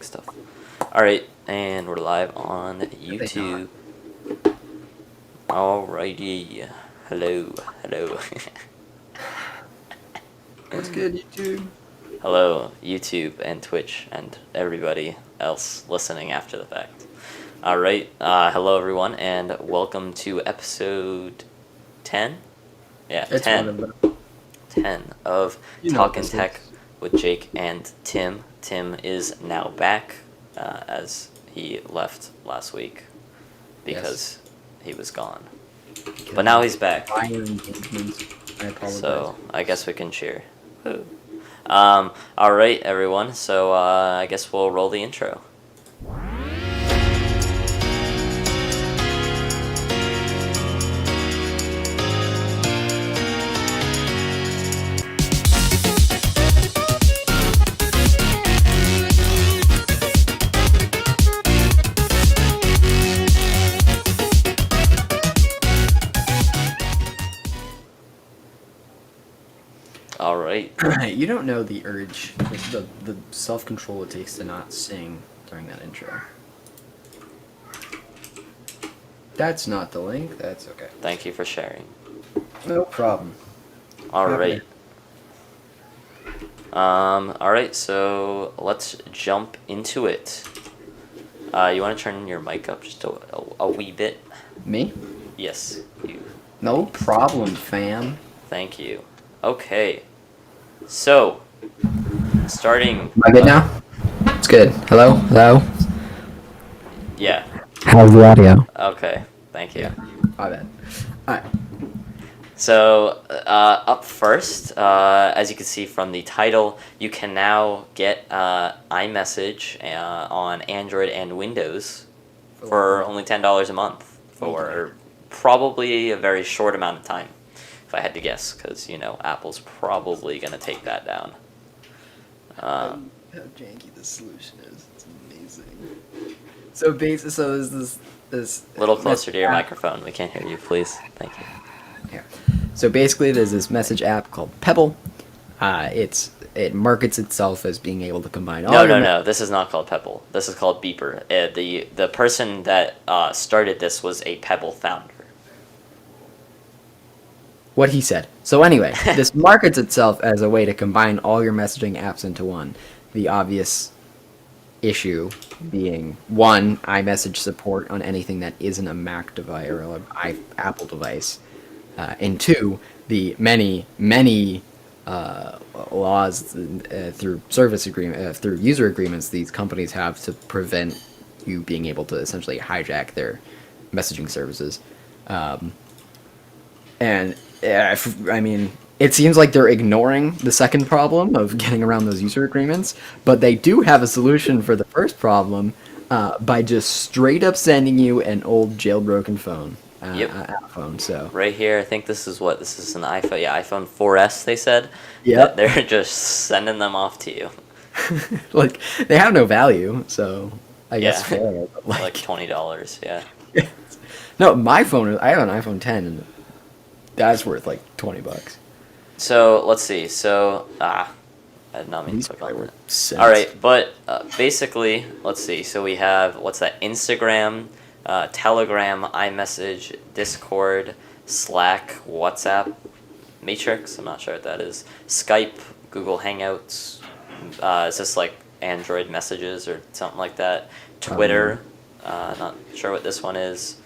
stuff. Alright, and we're live on YouTube. Alrighty. Hello. What's good, YouTube? Hello, YouTube and Twitch and everybody else listening after the fact. Alright, hello everyone, and welcome to episode 10? Yeah, It's 10. one of them. 10 of Talkin Tech with Jake and Tim. Tim is now back, as he left last week because he was gone. But now he's back. Iron engagements. I apologize. So I guess we can cheer. Woo. Alright, everyone. So I guess we'll roll the intro. Alright. You don't know the urge, the self-control it takes to not sing during that intro. That's not the link. That's okay. Thank you for sharing. No problem. Alright. Alright, so let's jump into it. You want to turn your mic up just a wee bit? Me? Yes, you. No problem, fam. Thank you. Okay. So, starting... Am I good now? It's good. Hello? Yeah. How's the audio? Okay. Thank you. Yeah. My bad. Alright. So, up first, as you can see from the title, you can now get iMessage on Android and Windows for only $10 a month for probably a very short amount of time, if I had to guess, because, Apple's probably going to take that down. How janky the solution is. It's amazing. So there's this A little closer to your microphone. We can't hear you, please. Thank you. Here. So basically, there's this message app called Pebble. It markets itself as being able to combine all. No. This is not called Pebble. This is called Beeper. The person that started this was a Pebble founder. What he said. So anyway, this markets itself as a way to combine all your messaging apps into one. The obvious issue being, one, iMessage support on anything that isn't a Mac device or an Apple device. And two, the many laws through through user agreements these companies have to prevent you being able to essentially hijack their messaging services. It seems like they're ignoring the second problem of getting around those user agreements, but they do have a solution for the first problem by just straight up sending you an old jailbroken phone. iPhone. So right here, I think this is an iPhone. Yeah, iPhone 4S. They said. Yeah. They're just sending them off to you. Like they have no value, so I guess fair. But like $20. Yeah. No, my phone. I have an iPhone 10, and that's worth like $20. So let's see. So I did not mean to click on that. All right, but basically, let's see. So we have Instagram, Telegram, iMessage, Discord, Slack, WhatsApp, Matrix. I'm not sure what that is. Skype, Google Hangouts. Is this like Android messages or something like that? Twitter. Not sure what this one is.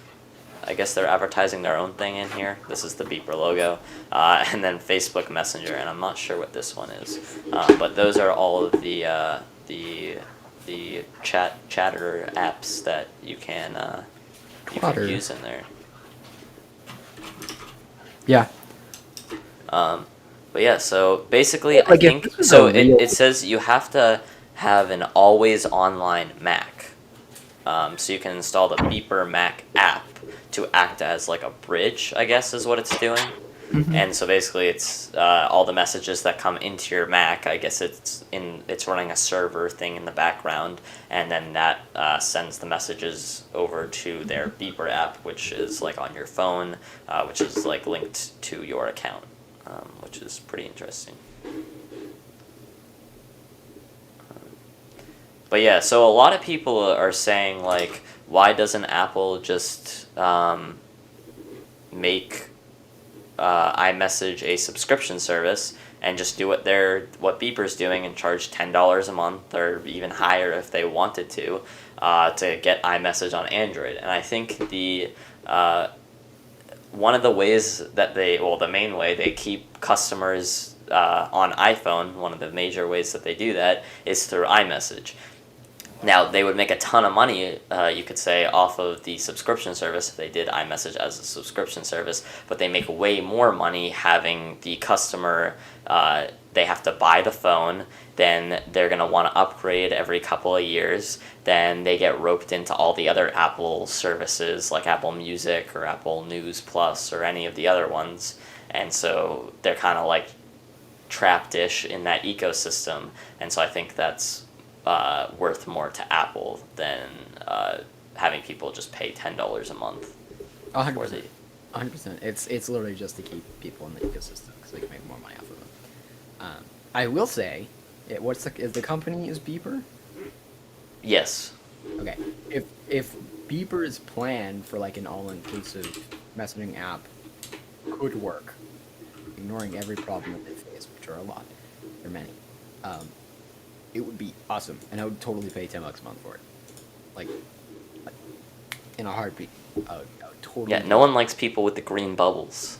I guess they're advertising their own thing in here. This is the Beeper logo. And then Facebook Messenger, and I'm not sure what this one is. But those are all of the chatter apps that you can use in there. Yeah. But yeah, so basically, I think so. It says you have to have an always online Mac, so you can install the Beeper Mac app to act as like a bridge, I guess is what it's doing. Mm-hmm. And so basically, it's all the messages that come into your Mac. I guess it's running a server thing in the background, and then that sends the messages over to their Beeper app, which is like on your phone, which is like linked to your account, which is pretty interesting. But yeah, so a lot of people are saying like, why doesn't Apple just make iMessage a subscription service and just do what Beeper's doing and charge $10 a month or even higher if they wanted to get iMessage on Android. And I think the one of the ways that the main way they keep customers on iPhone, one of the major ways that they do that is through iMessage. Now, they would make a ton of money, you could say, off of the subscription service if they did iMessage as a subscription service, but they make way more money having the customer, they have to buy the phone, then they're going to want to upgrade every couple of years, then they get roped into all the other Apple services like Apple Music or Apple News Plus or any of the other ones, and so they're kind of like trapped-ish in that ecosystem, and so I think that's worth more to Apple than having people just pay $10 a month. 100%. 100%. It's literally just to keep people in the ecosystem because they can make more money off of them. I will say, is the company is Beeper? Yes. Okay. If Beeper's plan for like an all-inclusive messaging app could work, ignoring every problem that they face, which are a lot, there are many. It would be awesome, and I would totally pay $10 a month for it. Like in a heartbeat. I would totally. Yeah, no one likes people with the green bubbles.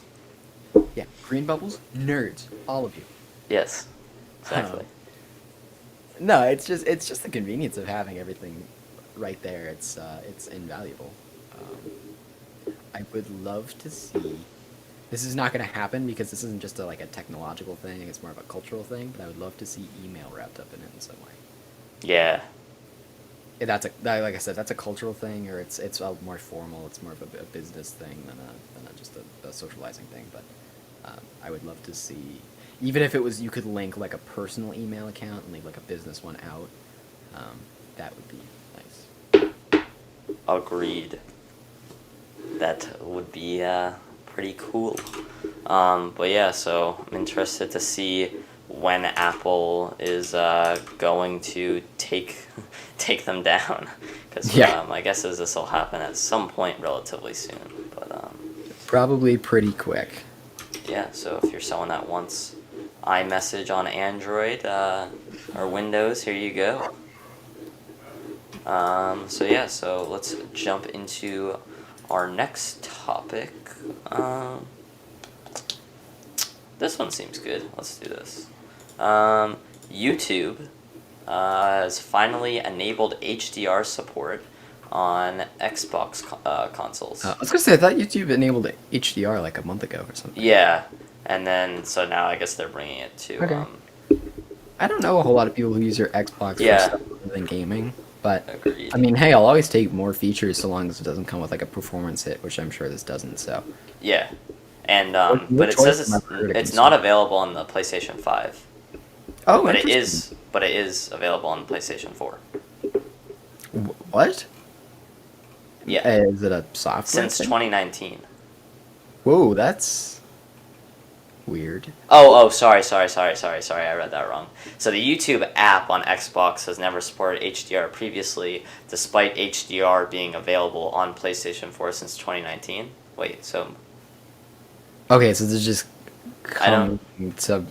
Yeah, green bubbles, nerds, all of you. Yes, exactly. No, it's just the convenience of having everything right there. It's invaluable. I would love to see. This is not going to happen because this isn't just a technological thing. It's more of a cultural thing. But I would love to see email wrapped up in it in some way. Yeah. Like I said, that's a cultural thing, or it's more formal. It's more of a business thing than just a socializing thing. But I would love to see, even if it was you could link like a personal email account and leave like a business one out. That would be nice. Agreed. That would be pretty cool. But yeah, so I'm interested to see when Apple is going to take them down, because my guess is this will happen at some point relatively soon. But probably pretty quick. Yeah, so if you're someone that wants iMessage on Android or Windows, here you go. So let's jump into our next topic. This one seems good. Let's do this. YouTube has finally enabled HDR support on Xbox consoles. I was gonna say, I thought YouTube enabled HDR like a month ago or something. Yeah, and then so now I guess they're bringing it to. Okay. I don't know a whole lot of people who use their Xbox for stuff other than gaming, but Agreed. I mean, hey, I'll always take more features so long as it doesn't come with like a performance hit, which I'm sure this doesn't. So. Yeah, and but it says it's not available on the PlayStation 5. Oh, but it is available on the PlayStation 4. What? Yeah. Is it a software Since thing? 2019. Whoa, that's weird. Oh, sorry. I read that wrong. So the YouTube app on Xbox has never supported HDR previously, despite HDR being available on PlayStation 4 since 2019. Wait, so... Okay, so this just coming to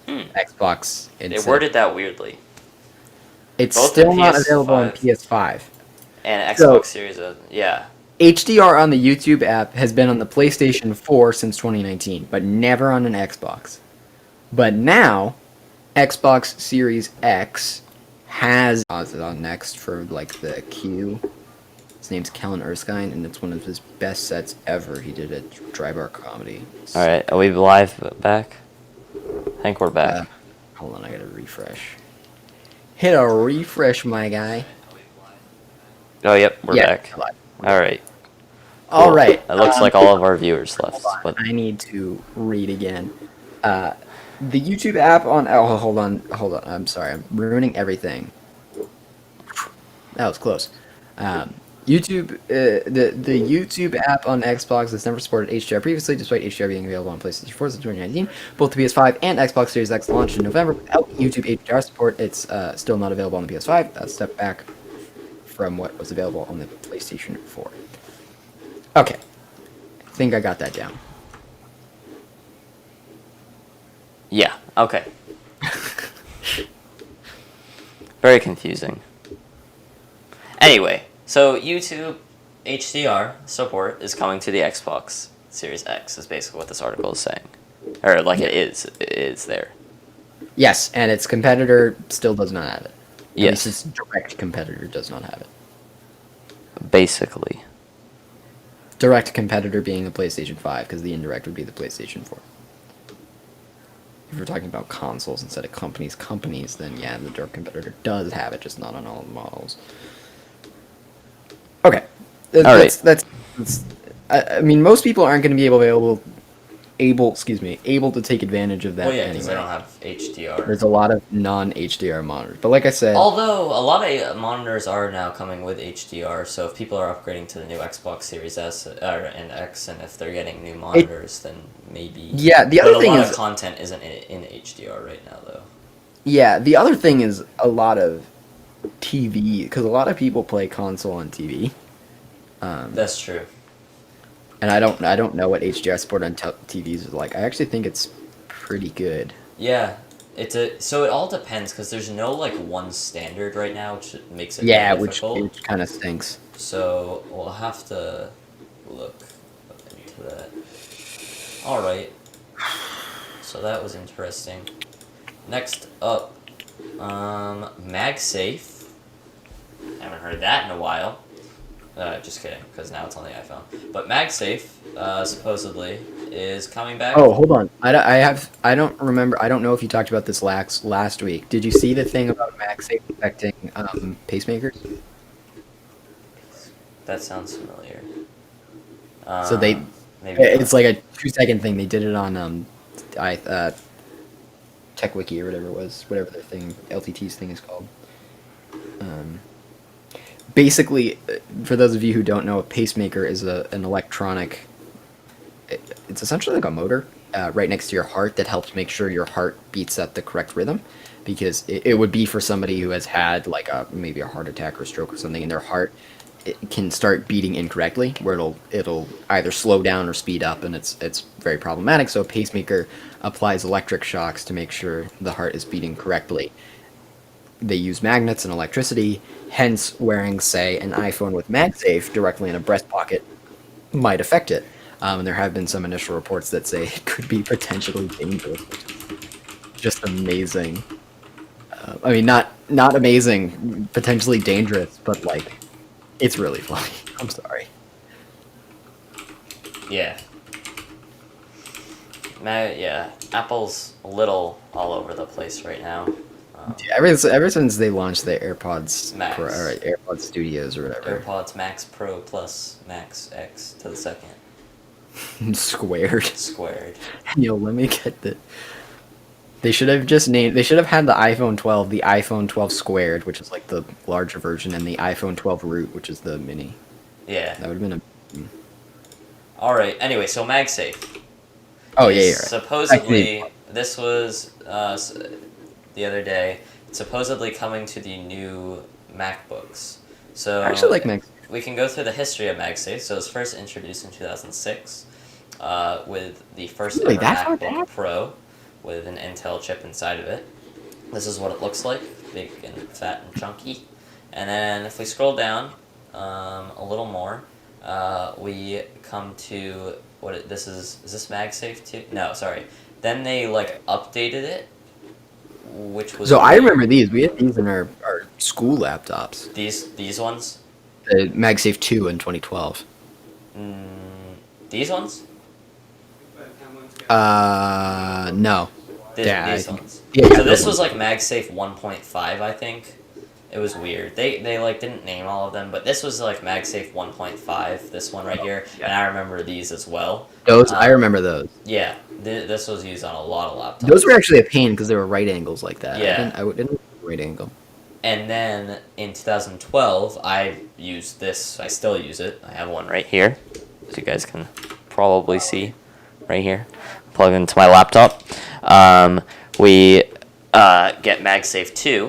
Xbox. They worded that weirdly. It's Both still the not available on PS5 PS5. And Xbox Series, yeah. HDR on the YouTube app has been on the PlayStation 4 since 2019, but never on an Xbox. But now, Xbox Series X has it on next for like the Q. His name's Kellen Erskine, and it's one of his best sets ever. He did a Dry Bar Comedy. All right, are we live back? I think we're back. Hold on, I gotta refresh. Hit a refresh, my guy. Oh, yep, we're back. All right. Cool. All right. It looks like all of our viewers left. But I need to read again. The YouTube app on... Oh, hold on. I'm sorry. I'm ruining everything. That was close. YouTube, the YouTube app on Xbox has never supported HDR previously, despite HDR being available on PlayStation 4 since 2019. Both the PS5 and Xbox Series X launched in November without YouTube HDR support. It's still not available on the PS5. A step back from what was available on the PlayStation 4. Okay, I think I got that down. Yeah. Okay. Very confusing. Anyway, so YouTube HDR support is coming to the Xbox Series X, is basically what this article is saying. Or, like, it is there. Yes, and its competitor still does not have it. Yes. At least its direct competitor does not have it. Basically. Direct competitor being the PlayStation 5, because the indirect would be the PlayStation 4. If we're talking about consoles instead of companies, then yeah, the direct competitor does have it, just not on all the models. Okay. That's I mean, most people aren't going to be able to take advantage of that. Well, yeah, because anyway. they don't have HDR. There's a lot of non-HDR monitors, but like I said, although a lot of monitors are now coming with HDR, so if people are upgrading to the new Xbox Series S and X, and if they're getting new monitors, then maybe. Yeah, the other thing a lot is of content isn't in HDR right now, though. Yeah, the other thing is a lot of TV, because a lot of people play console on TV. That's true. And I don't know what HDR support on TVs is like. I actually think it's pretty good. Yeah, so it all depends, because there's no like one standard right now, which makes it Yeah, really difficult. which kind of stinks. So we'll have to look into that. All right. So that was interesting. Next up, MagSafe. Haven't heard that in a while. Just kidding, because now it's on the iPhone. But MagSafe, supposedly, is coming back. Oh, hold on. I don't remember. I don't know if you talked about this last week. Did you see the thing about MagSafe affecting pacemakers? That sounds familiar. So maybe it's like a 2-second thing. They did it on TechWiki or whatever it was, whatever their thing, LTT's thing is called. Basically, for those of you who don't know, a pacemaker is an electronic. It's essentially like a motor right next to your heart that helps make sure your heart beats at the correct rhythm, because it would be for somebody who has had like maybe a heart attack or stroke or something, and their heart it can start beating incorrectly, where it'll either slow down or speed up, and it's very problematic. So a pacemaker applies electric shocks to make sure the heart is beating correctly. They use magnets and electricity, hence wearing, say, an iPhone with MagSafe directly in a breast pocket might affect it. And there have been some initial reports that say it could be potentially dangerous. Just amazing. I mean, not amazing, potentially dangerous, but like, it's really funny. I'm sorry. Yeah. Yeah. Apple's a little all over the place right now. Ever since they launched the AirPods Max. Pro, or AirPods Studios or whatever. AirPods Max Pro plus Max X to the second. Squared. Yo, let me get the. They should have just named. They should have had the iPhone 12, the iPhone 12 Squared, which is like the larger version, and the iPhone 12 Root, which is the mini. Yeah. That would have been a. All right. Anyway, so MagSafe. Oh yeah, you're right. Supposedly, this was the other day. It's supposedly coming to the new MacBooks. So I actually like MagSafe. We can go through the history of MagSafe. So it was first introduced in 2006 with the first ever MacBook Pro with an Intel chip inside of it. This is what it looks like, big and fat and chunky. And then if we scroll down a little more, we come to this is this MagSafe 2? No, sorry. Then they like updated it, which was. So weird. I remember these. We had these in our school laptops. These ones. The MagSafe 2 in 2012. These ones. No. These ones. Yeah, so this was like MagSafe 1.5, I think. It was weird. They like didn't name all of them, but this was like MagSafe 1.5. This one right here, and I remember these as well. Those I remember those. Yeah, this was used on a lot of laptops. Those were actually a pain because they were right angles like that. Yeah, I didn't right angle. And then in 2012, I used this. I still use it. I have one right here, as you guys can probably see, right here. Plug into my laptop. We get MagSafe 2,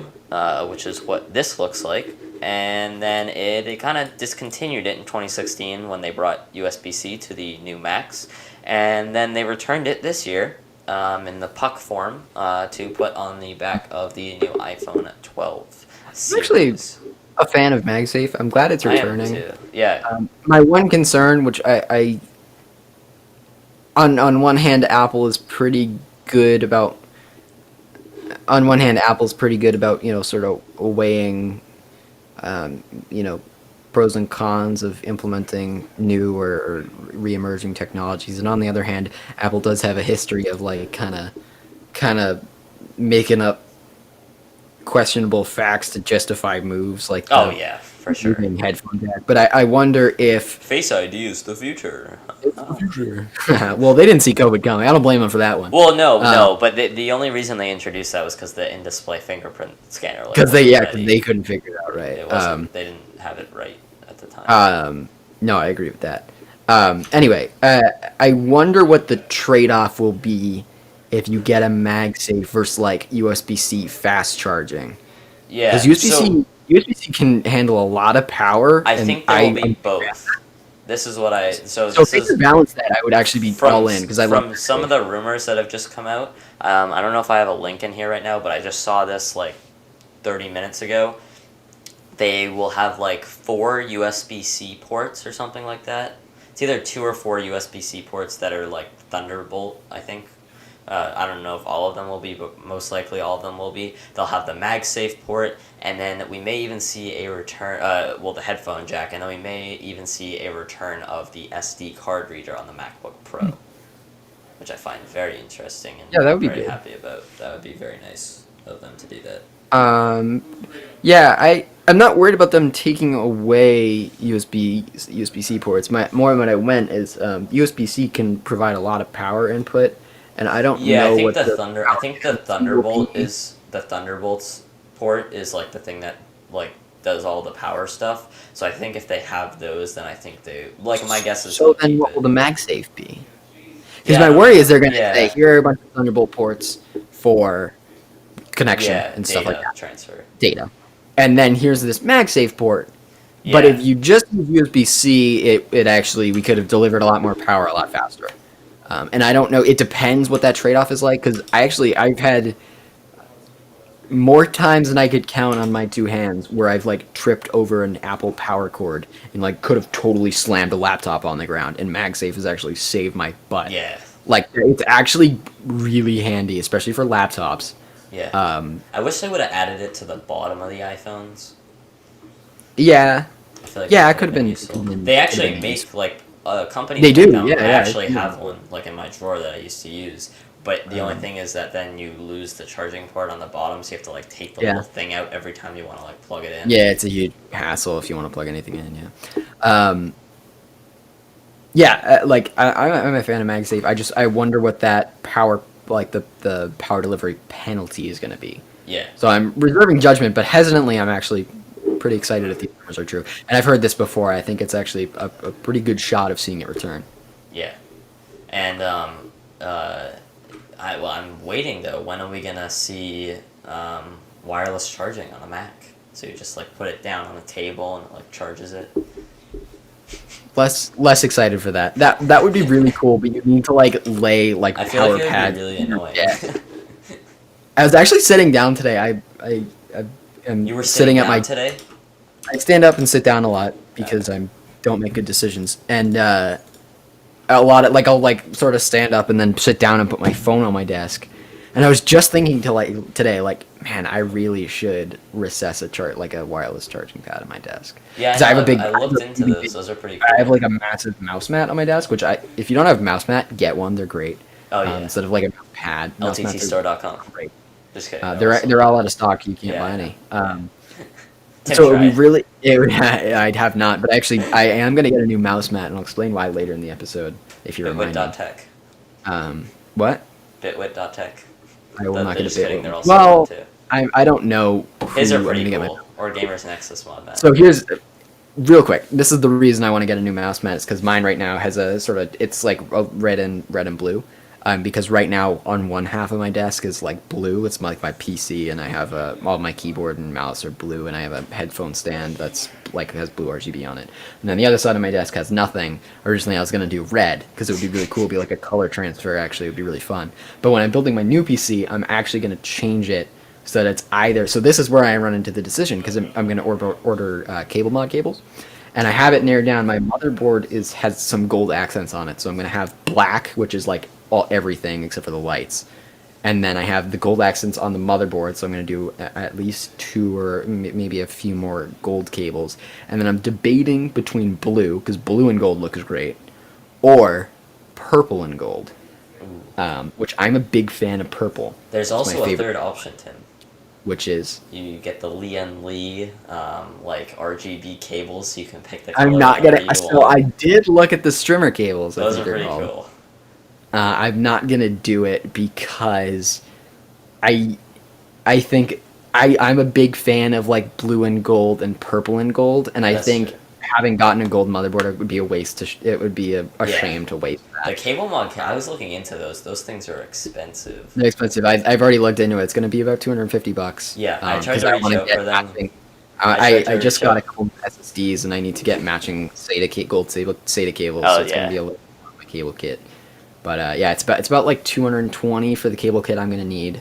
which is what this looks like. And then it kind of discontinued it in 2016 when they brought USB-C to the new Macs. And then they returned it this year in the puck form to put on the back of the new iPhone 12 series. I'm actually a fan of MagSafe. I'm glad it's returning. I am too. Yeah. My one concern, which I on one hand, Apple's pretty good about. On one hand, Apple's pretty good about sort of weighing, pros and cons of implementing new or re-emerging technologies, and on the other hand, Apple does have a history of like kind of making up questionable facts to justify moves, like Yeah, for sure. Headphone jack. But I wonder if Face ID is the future. well, they didn't see COVID coming. I don't blame them for that one. Well, no, but the only reason they introduced that was because the in-display fingerprint scanner. Because they couldn't figure it out right. It wasn't, they didn't have it right at the time. No, I agree with that. Anyway, I wonder what the trade-off will be if you get a MagSafe versus like USB-C fast charging. Yeah, because USB-C can handle a lot of power. I think there will be both. This is what So if they could balance that, I would actually be all in because from some of the rumors that have just come out. I don't know if I have a link in here right now, but I just saw this like 30 minutes ago. They will have like 4 USB-C ports or something like that. It's either 2 or 4 USB-C ports that are like Thunderbolt, I think. I don't know if all of them will be, but most likely all of them will be. They'll have the MagSafe port, and then we may even see a return, the headphone jack, and then we may even see a return of the SD card reader on the MacBook Pro, which I find very interesting and that would be very good. happy about. That would be very nice of them to do that. I'm not worried about them taking away USB-C ports. More when I went is USB-C can provide a lot of power input. And I don't know I think what I think the Thunderbolt is the Thunderbolt's port is like the thing that like does all the power stuff. So I think if they have those, then I think they like my guess is. So then, what will the MagSafe be? Because my worry is they're going to say here are a bunch of Thunderbolt ports for connection and stuff like that, transfer data, and then here's this MagSafe port. But if you just use USB-C, it actually we could have delivered a lot more power a lot faster. And I don't know. It depends what that trade-off is like. Because I've had more times than I could count on my 2 hands where I've like tripped over an Apple power cord and like could have totally slammed a laptop on the ground. And MagSafe has actually saved my butt. Yeah. Like it's actually really handy, especially for laptops. Yeah. I wish they would have added it to the bottom of the iPhones. Yeah. I feel like it could have been. They actually make like. Companies they do, I actually yeah. have one like in my drawer that I used to use, but the only thing is that then you lose the charging port on the bottom, so you have to like take the little thing out every time you want to like plug it in. Yeah, it's a huge hassle if you want to plug anything in. I'm a fan of MagSafe. I wonder what that power like the power delivery penalty is going to be. Yeah. So I'm reserving judgment, but hesitantly I'm actually pretty excited if these rumors are true. And I've heard this before. I think it's actually a pretty good shot of seeing it return. Yeah. And I'm waiting though. When are we gonna see wireless charging on a Mac? So you just like put it down on the table and it like charges it. Less excited for that. That would be really cool, but you need to like lay like I feel power like pads. Be really annoying. I was actually sitting down today. I am You were sitting at my today? I stand up and sit down a lot because I don't make good decisions, and a lot of I'll like sort of stand up and then sit down and put my phone on my desk. And I was just thinking today, man, I really should recess a wireless charging pad on my desk. Yeah, I looked into those. Those are pretty cool. I have like a massive mouse mat on my desk, which if you don't have a mouse mat, get one. They're great. Oh yeah. Instead of like a pad. LTTstore.com. Great. Just kidding. They're all out of stock. You can't buy any. So it would be really. I'd have not, but actually, I am gonna get a new mouse mat, and I'll explain why later in the episode if you remind me. Bitwit.tech. What? Bitwit.tech. I will not get a kidding, Bitwit. they're also too. I don't know His who are I'm pretty gonna get my. cool. Or Gamers Nexus mod, man. So here's real quick. This is the reason I want to get a new mouse mat. Is because mine right now has a sort of it's like a red and blue. Because right now on one half of my desk is like blue. It's like my PC, and I have all my keyboard and mouse are blue, and I have a headphone stand that's like has blue RGB on it. And then the other side of my desk has nothing. Originally, I was gonna do red because it would be really cool. It'd be like a color transfer. Actually, it would be really fun. But when I'm building my new PC, I'm actually gonna change it so that it's either. So this is where I run into the decision because I'm gonna order cable mod cables. And I have it narrowed down. My motherboard has some gold accents on it, so I'm gonna have black, which is like everything except for the lights, and then I have the gold accents on the motherboard. So I'm gonna do at least 2 or maybe a few more gold cables, and then I'm debating between blue because blue and gold looks great, or purple and gold, which I'm a big fan of purple. There's also a third option, Tim. Which is you get the Lee like RGB cables, so you can pick the color. I'm not gonna. So I did look at the strimmer cables. Those are pretty cool. I'm not gonna do it because I think I'm a big fan of like blue and gold and purple and gold, and I think true. Having gotten a gold motherboard, it would be a waste. It would be a shame to waste that. The cable mod, I was looking into those. Those things are expensive. They're expensive. I've already looked into it. It's gonna be about $250. Yeah, I tried to reach out for them. I just got a couple SSDs, and I need to get matching gold SATA cables. Oh, so it's gonna be a little my cable kit. But yeah, it's about like 220 for the cable kit I'm gonna need,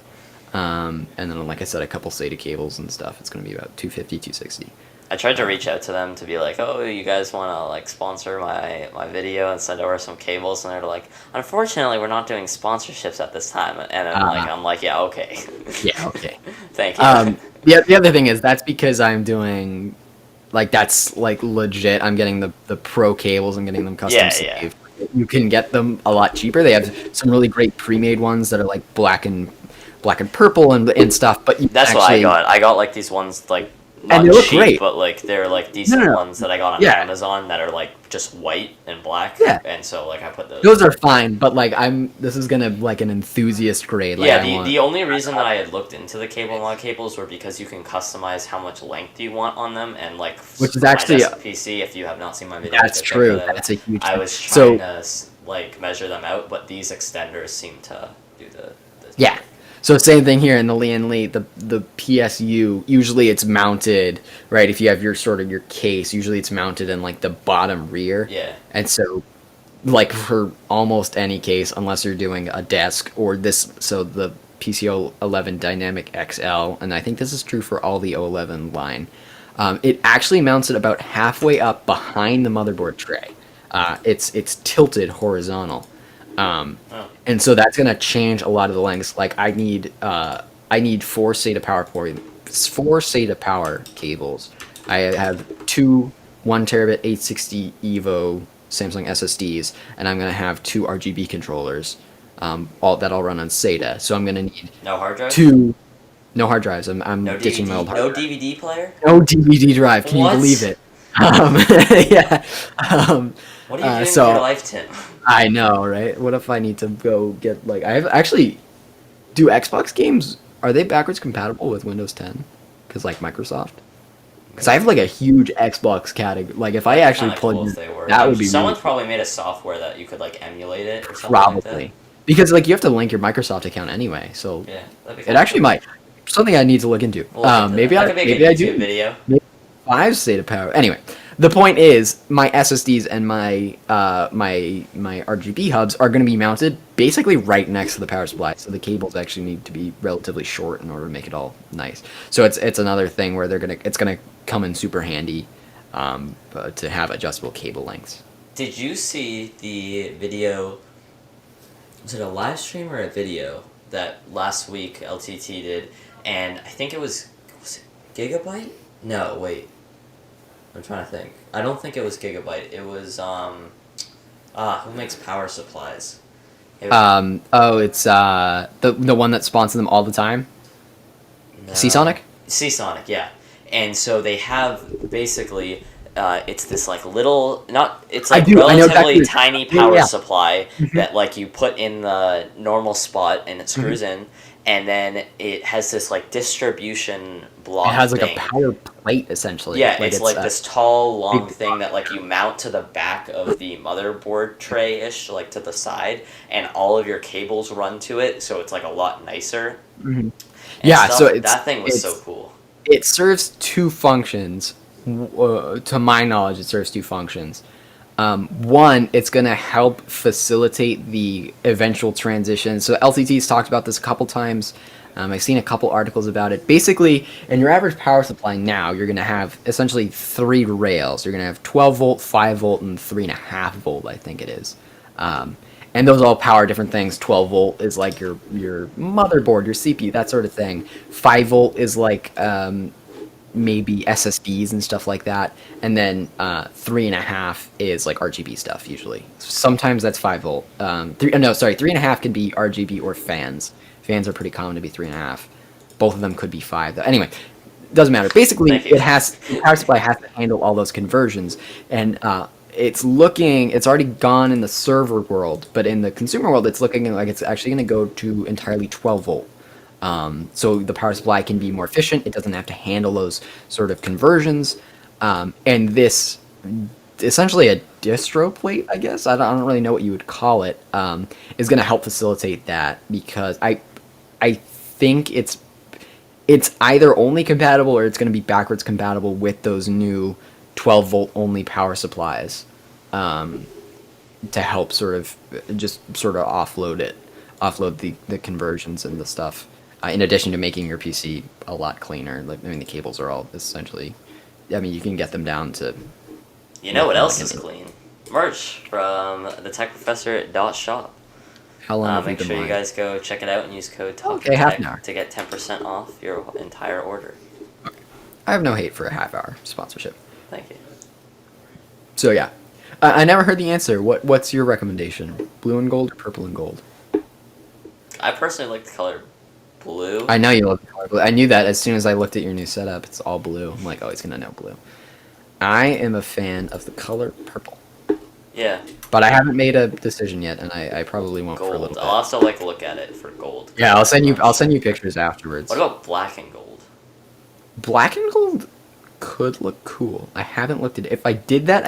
and then like I said, a couple SATA cables and stuff. It's gonna be about 250, 260. I tried to reach out to them to be like, oh, you guys want to like sponsor my video and send over some cables, and they're like, unfortunately, we're not doing sponsorships at this time. And I'm like, yeah, okay. Yeah, okay. Thank you. The other thing is that's because I'm doing like that's like legit. I'm getting the pro cables. I'm getting them custom saved. Yeah. You can get them a lot cheaper. They have some really great pre-made ones that are like black and purple and stuff. But that's what I got. I got like these ones like. Not and they look cheap, great. But like they're like decent ones that I got on Amazon that are like just white and black. Yeah. And so like I put those. Those are fine, but like this is gonna like an enthusiast grade. Like, yeah. The only reason that I had looked into the cable mod cables were because you can customize how much length you want on them, and like which is actually PC. If you have not seen my video, that's true. That's a huge. I was trying to like measure them out, but these extenders seem to do the yeah. So same thing here in the Lee, the PSU, usually it's mounted, right? If you have your case, usually it's mounted in like the bottom rear. Yeah. And so like for almost any case, unless you're doing a desk or so the PCO 11 Dynamic XL, and I think this is true for all the O11 line, it actually mounts it about halfway up behind the motherboard tray. It's tilted horizontal. And so that's gonna change a lot of the lengths. Like I need 4 SATA power cables. I have 2 1 terabit 860 Evo Samsung SSDs, and I'm gonna have 2 RGB controllers. That'll run on SATA. So I'm gonna need no hard drive. No hard drives. I'm no ditching DVD, my old hard drive. No DVD player. No DVD drive. Can you believe it? Yeah. What are you doing with your life, Tim? I know, right? What if I need to go get like I have actually do Xbox games, are they backwards compatible with Windows 10? Because like Microsoft? Because I have like a huge Xbox category. Like if I actually plugged cool in, that would be someone's really probably made a software that you could like emulate it or something probably like that. Because like you have to link your Microsoft account anyway. So yeah, it actually might something I need to look into. Maybe I do. Video. Maybe 5 SATA power. Anyway. The point is, my SSDs and my RGB hubs are going to be mounted basically right next to the power supply, so the cables actually need to be relatively short in order to make it all nice. So it's another thing where it's gonna come in super handy to have adjustable cable lengths. Did you see the video? Was it a live stream or a video that last week LTT did? And I think was it Gigabyte? No, wait. I'm trying to think. I don't think it was Gigabyte. It was who makes power supplies? It's the one that sponsors them all the time. No. Seasonic? Seasonic, yeah. And so they have basically it's this like little relatively tiny power supply that like you put in the normal spot and it screws in, and then it has this like distribution It block has like a thing. power plate essentially. Yeah, Like it's like this tall, long big- thing that like you mount to the back of the motherboard tray ish, like to the side, and all of your cables run to it, so it's like a lot nicer Mhm. and Yeah, so stuff. That thing was so it's cool. it serves two functions. To my knowledge, it serves two functions. One, it's going to help facilitate the eventual transition. So LTT's talked about this a couple times. I've seen a couple articles about it. Basically, in your average power supply now, you're going to have essentially three rails. You're going to have 12 volt, 5 volt, and 3.5 volt, I think it is. And those all power different things. 12 volt is like your motherboard, your CPU, that sort of thing. 5 volt is like maybe SSDs and stuff like that, and then 3.5 is like RGB stuff usually. Sometimes that's 5 volt. No, sorry, 3.5 can be RGB or fans. Fans are pretty common to be 3.5. Both of them could be 5 though. Anyway, doesn't matter. Basically, Thank you. the power supply has to handle all those conversions, and it's already gone in the server world, but in the consumer world, it's looking like it's actually going to go to entirely 12 volt. So the power supply can be more efficient. It doesn't have to handle those sort of conversions. And this, essentially a distro plate, I guess. I don't really know what you would call it. Is going to help facilitate that because I think it's either only compatible or it's going to be backwards compatible with those new 12 volt only power supplies, to help sort of offload the conversions and the stuff. In addition to making your PC a lot cleaner, like I mean, the cables are all essentially. I mean, you can get them down to. You know what else is clean? Merch from the Tech Professor at .shop. How long have Make you been sure you lying? guys go check it out and use code Okay, half an hour. TalkinTech to get 10% off your entire order. I have no hate for a half-hour sponsorship. Thank you. So yeah, I never heard the answer. What's your recommendation? Blue and gold or purple and gold? I personally like the color blue. I know you love the color blue. I knew that as soon as I looked at your new setup. It's all blue. I'm like, oh, he's gonna know blue. I am a fan of the color purple. Yeah. But I haven't made a decision yet, and I probably won't for a little Gold. bit. I'll also like look at it for gold. Yeah, I'll send you pictures afterwards. What about black and gold? Black and gold could look cool. I haven't looked at it. If I did that,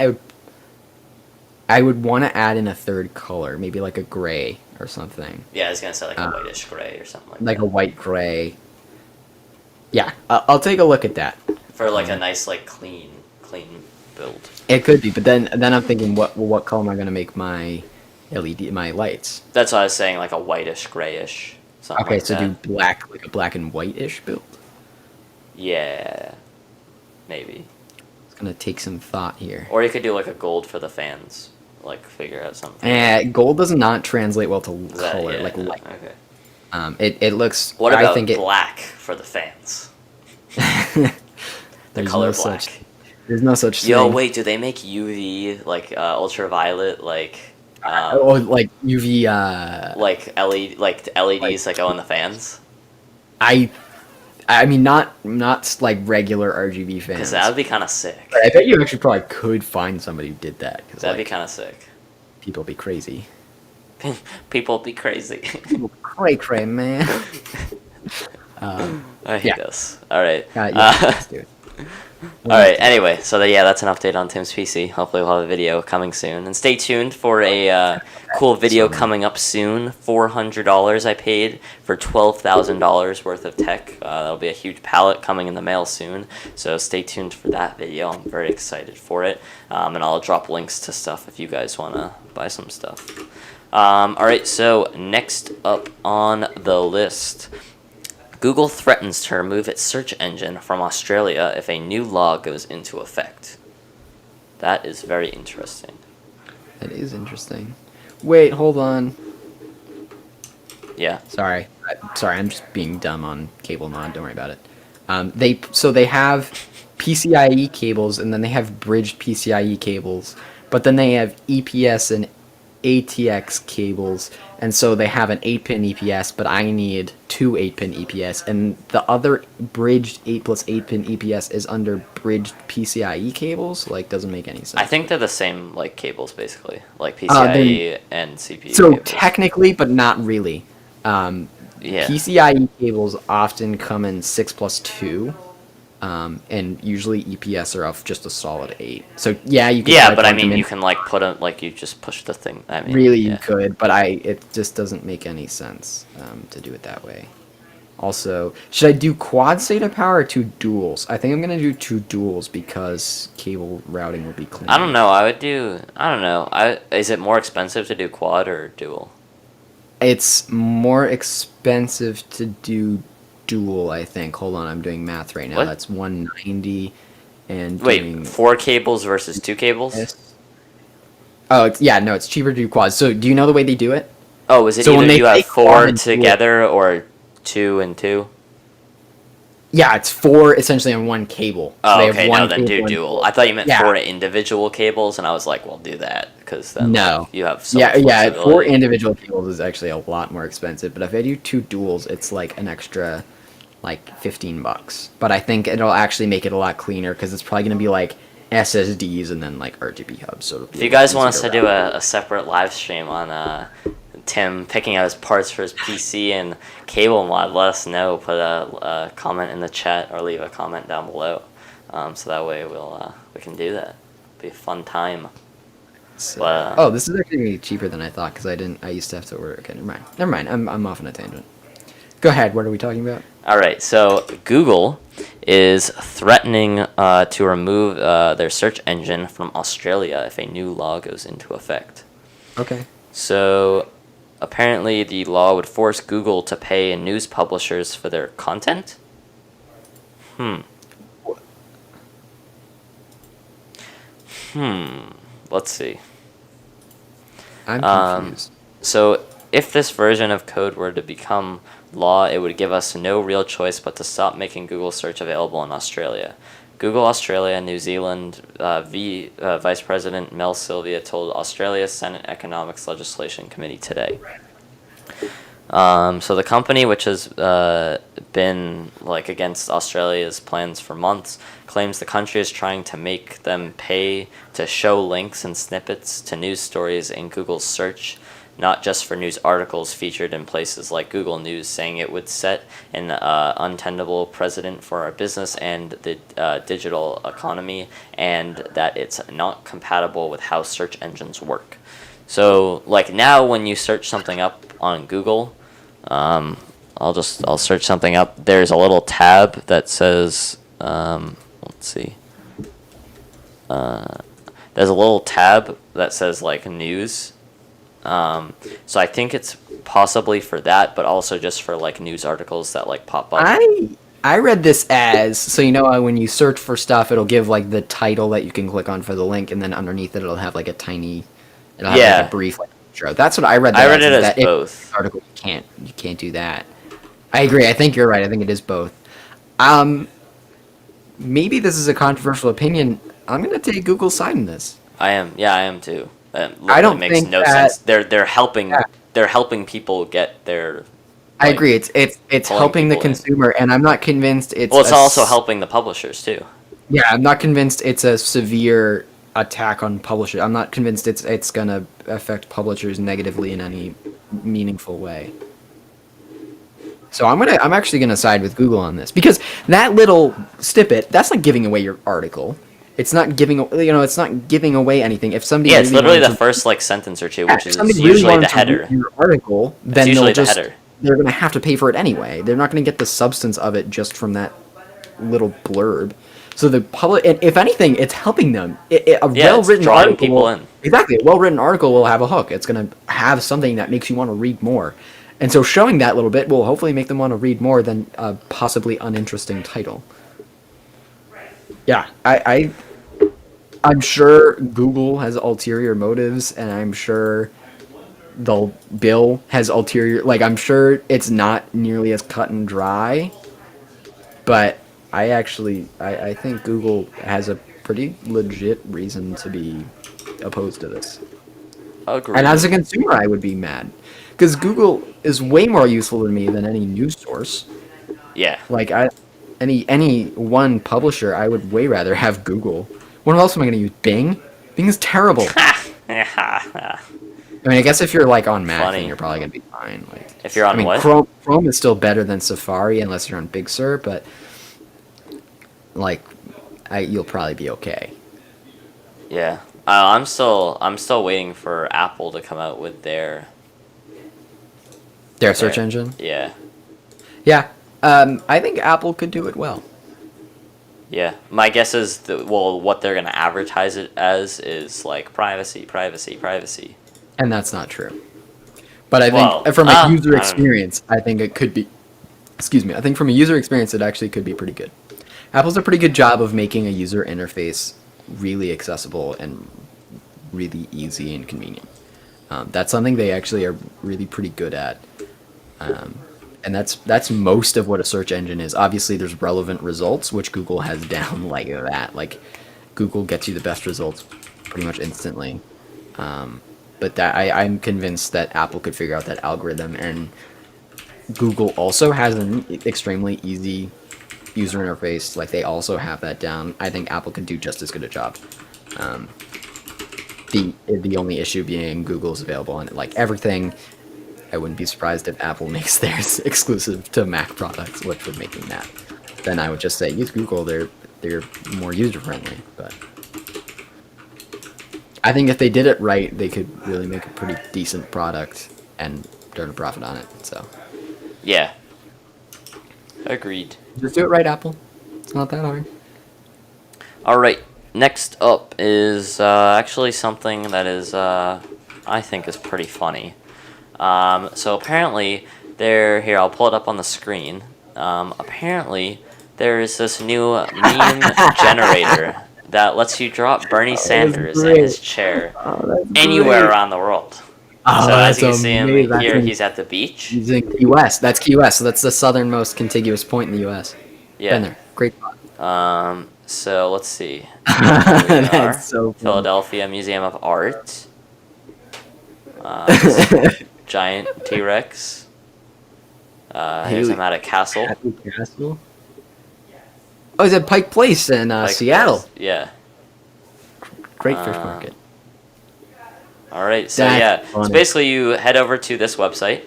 I would want to add in a third color, maybe like a gray or something. Yeah, I was gonna say like a whitish gray or something Like that. a white gray. Yeah, I'll take a look at that. For like a nice like clean build. It could be, but then I'm thinking, what color am I gonna make my my lights? That's what I was saying, like a whitish grayish. Something Okay, like so that. do black, like a black and white-ish build. Yeah. Maybe. It's gonna take some thought here. Or you could do like a gold for the fans. Like figure out something. Gold does not translate well to Is that- color, yeah, like light. Okay. It looks. What about I think black for the fans? The There's color no black. There's no such thing. Yo, wait, do they make UV like ultraviolet like like UV. like LED like LEDs that go in the fans? I mean, not like regular RGB fans. Because that would be kind of sick. But I bet you actually probably could find somebody who did that. Cause, That'd like, be kind of sick. people be crazy. People be crazy. People cray, man. I hate Yeah. this. All right. Yeah, let's do it. All right. Anyway, so that's an update on Tim's PC. Hopefully, we'll have a video coming soon, and stay tuned for a cool video coming up soon. $400 I paid for $12,000 worth of tech. That'll be a huge pallet coming in the mail soon. So stay tuned for that video. I'm very excited for it, and I'll drop links to stuff if you guys wanna buy some stuff. All right. So next up on the list. Google threatens to remove its search engine from Australia if a new law goes into effect. That is very interesting. That is interesting. Wait, hold on. Yeah. Sorry, I'm just being dumb on cable mod. Don't worry about it. They have PCIe cables, and then they have bridged PCIe cables, but then they have EPS and ATX cables, and so they have an 8-pin EPS, but I need two 8-pin EPS, and the other bridged 8+8-pin EPS is under bridged PCIe cables. Like, doesn't make any sense. I think they're the same like cables basically, like PCIe and CPU. So cables. technically, but not really. Yeah. PCIe cables often come in 6+2, and usually EPS are of just a solid 8. So yeah, you could Yeah, probably but I plug them mean, in. you can like put them like you just push the thing. I mean, Really, you yeah. could, but it just doesn't make any sense to do it that way. Also, should I do quad SATA power or two duals? I think I'm gonna do two duals because cable routing will be I don't cleaner. know. I would do. I don't know. Is it more expensive to do quad or dual? It's more expensive to do dual, I think. Hold on, I'm doing math right now. What? That's 190 and Wait, doing 4 cables versus 2 cables? this. Oh, yeah, no, it's cheaper to do quads. So, do you know the way they do it? Oh, is it So either when they you have say quad four and dual, together or 2 and 2? yeah, it's four essentially on one cable. So Oh, they have okay. No, one then cable, do one dual. dual. I thought you meant Yeah, 4 individual cables, and I was like, well, do that because then like no. you have so Yeah, much yeah, four flexibility. individual cables is actually a lot more expensive, but if I do two duals, it's like an extra like $15. But I think it'll actually make it a lot cleaner because it's probably gonna be like SSDs and then like RGB hubs, so it'll be If a you lot guys want easier us to to do route. a separate live stream on Tim picking out his parts for his PC and cable mod, let us know. Put a comment in the chat or leave a comment down below, so that way we can do that. Be a fun time. So, But oh, this is actually gonna be cheaper than I thought because I used to have to order. Okay, never mind. Never mind. I'm off on a tangent. Go ahead. What are we talking about? all right, so Google is threatening to remove their search engine from Australia if a new law goes into effect. Okay. So apparently, the law would force Google to pay news publishers for their content. Hmm. Let's see. I'm Um, confused. so, if this version of code were to become law, it would give us no real choice but to stop making Google search available in Australia. Google Australia New Zealand Vice President Mel Sylvia told Australia's Senate Economics Legislation Committee today. So the company, which has been like against Australia's plans for months, claims the country is trying to make them pay to show links and snippets to news stories in Google's search, not just for news articles featured in places like Google News, saying it would set an untenable precedent for our business and the digital economy, and that it's not compatible with how search engines work. So, like now, when you search something up on Google, I'll search something up. There's a little tab that says, let's see. There's a little tab that says like news. So I think it's possibly for that, but also just for like news articles that like pop up. I read this as so you know how when you search for stuff, it'll give like the title that you can click on for the link, and then underneath it, it'll have like it'll have like Yeah, a brief like, intro. That's what I read. I That read it is as that if both. article you can't do that. I agree. I think you're right. I think it is both. Maybe this is a controversial opinion. I'm gonna take Google's side in this. I am. Yeah, I am too. It I literally don't makes think no that. sense. They're helping. Yeah, They're helping people get their I like agree. It's pulling helping the people in. consumer, and I'm not convinced it's Well, it's also helping the publishers too. yeah. I'm not convinced it's a severe attack on publishers. I'm not convinced it's gonna affect publishers negatively in any meaningful way. So I'm actually gonna side with Google on this because that little snippet that's not giving away your article. It's not giving it's not giving away anything. If somebody Yeah, it's really literally wanted the to first like sentence or two, yeah, which if is somebody really usually the wanted to read header. your article, That's then usually the header. they're gonna have to pay for it anyway. They're not gonna get the substance of it just from that little blurb. So the public, and if anything, it's helping them. A Yeah, it's well-written drawing article people will, in. exactly, a well-written article will have a hook. It's gonna have something that makes you want to read more, and so showing that little bit will hopefully make them want to read more than a possibly uninteresting title. Yeah, I'm sure Google has ulterior motives, and I'm sure the bill has ulterior. Like, I'm sure it's not nearly as cut and dry, but I think Google has a pretty legit reason to be opposed to this. And as Agreed. a consumer, I would be mad because Google is way more useful to me than any news source. Yeah. Like any one publisher, I would way rather have Google. What else am I going to use? Bing? Bing is terrible. I mean, I guess if you're like on Mac, Funny. then you're probably gonna be fine. Like, If you're on I mean, what? Chrome is still better than Safari unless you're on Big Sur, but like, you'll probably be okay. Yeah. I'm still waiting for Apple to come out with their Search engine. Yeah. Yeah, I think Apple could do it well. Yeah. My guess is what they're gonna advertise it as is like privacy, privacy, privacy. And that's not true. But I think from a user experience, I think it could be. Excuse me. I think from a user experience, it actually could be pretty good. Apple's a pretty good job of making a user interface really accessible and really easy and convenient. That's something they actually are really pretty good at. And that's most of what a search engine is. Obviously, there's relevant results, which Google has down like that. Like, Google gets you the best results pretty much instantly. But I'm convinced that Apple could figure out that algorithm, and Google also has an extremely easy user interface. Like, they also have that down. I think Apple could do just as good a job. The only issue being Google's available on like everything. I wouldn't be surprised if Apple makes theirs exclusive to Mac products, which would make me mad. Then I would just say use Google. They're more user friendly. But I think if they did it right, they could really make a pretty decent product and turn a profit on it. So Yeah. Agreed. just do it right, Apple. It's not that hard. All right. Next up is actually something that is I think is pretty funny. So apparently here I'll pull it up on the screen. Apparently there is this new meme generator that lets you drop Bernie Sanders in his chair anywhere around the world. Oh, so as you can see him amazing. here, he's at the beach. He's in Key West. That's Key West. So that's the southernmost contiguous point in the U.S. Yeah. Been there. Great spot. So let's see. Here we That's are. so cool. Philadelphia Museum of Art. Giant T-Rex. Here's him at a castle. Happy Castle. Oh, he's at Pike Place in Seattle. Place. Yeah. Great fish market. All right. So That's so funny. basically you head over to this website,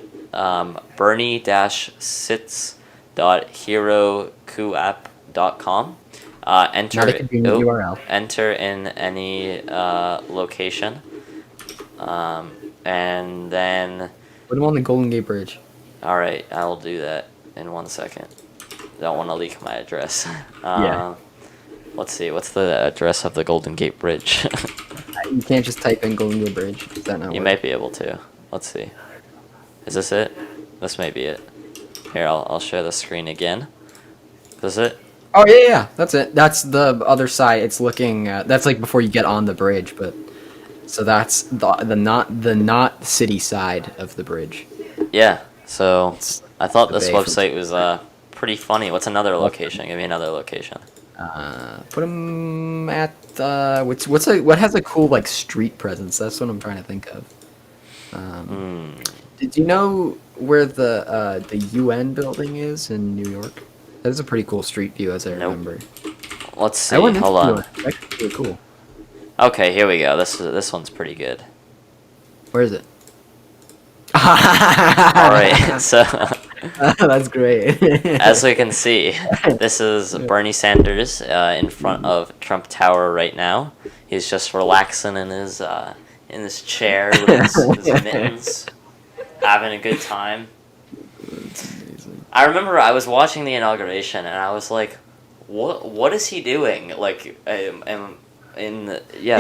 bernie-sits.herokuapp.com. Enter Not a convenient URL. Enter in any location, and then. Put him on the Golden Gate Bridge. All right, I will do that in 1 second. Don't want to leak my address. Yeah. Let's see. What's the address of the Golden Gate Bridge? You can't just type in Golden Gate Bridge. Is that not You work? might be able to. Let's see. Is this it? This may be it. Here, I'll share the screen again. Is this it? Oh yeah, that's it. That's the other side. It's looking. That's like before you get on the bridge, but so that's the not city side of the bridge. Yeah. So It's I thought the this bay from- website was pretty funny. What's another location? Give me another location. Put him at what has a cool like street presence? That's what I'm trying to think of. Did you know where the UN building is in New York? That is a pretty cool street view, as I remember. Let's see. I went into Hold on. UN. That's pretty cool. Okay, here we go. This one's pretty good. Where is it? All right. So That's great. as we can see, this is Bernie Sanders in front of Trump Tower right now. He's just relaxing in his chair with his mittens, having a good time. I remember I was watching the inauguration and I was like, "What is he doing?" Like, He's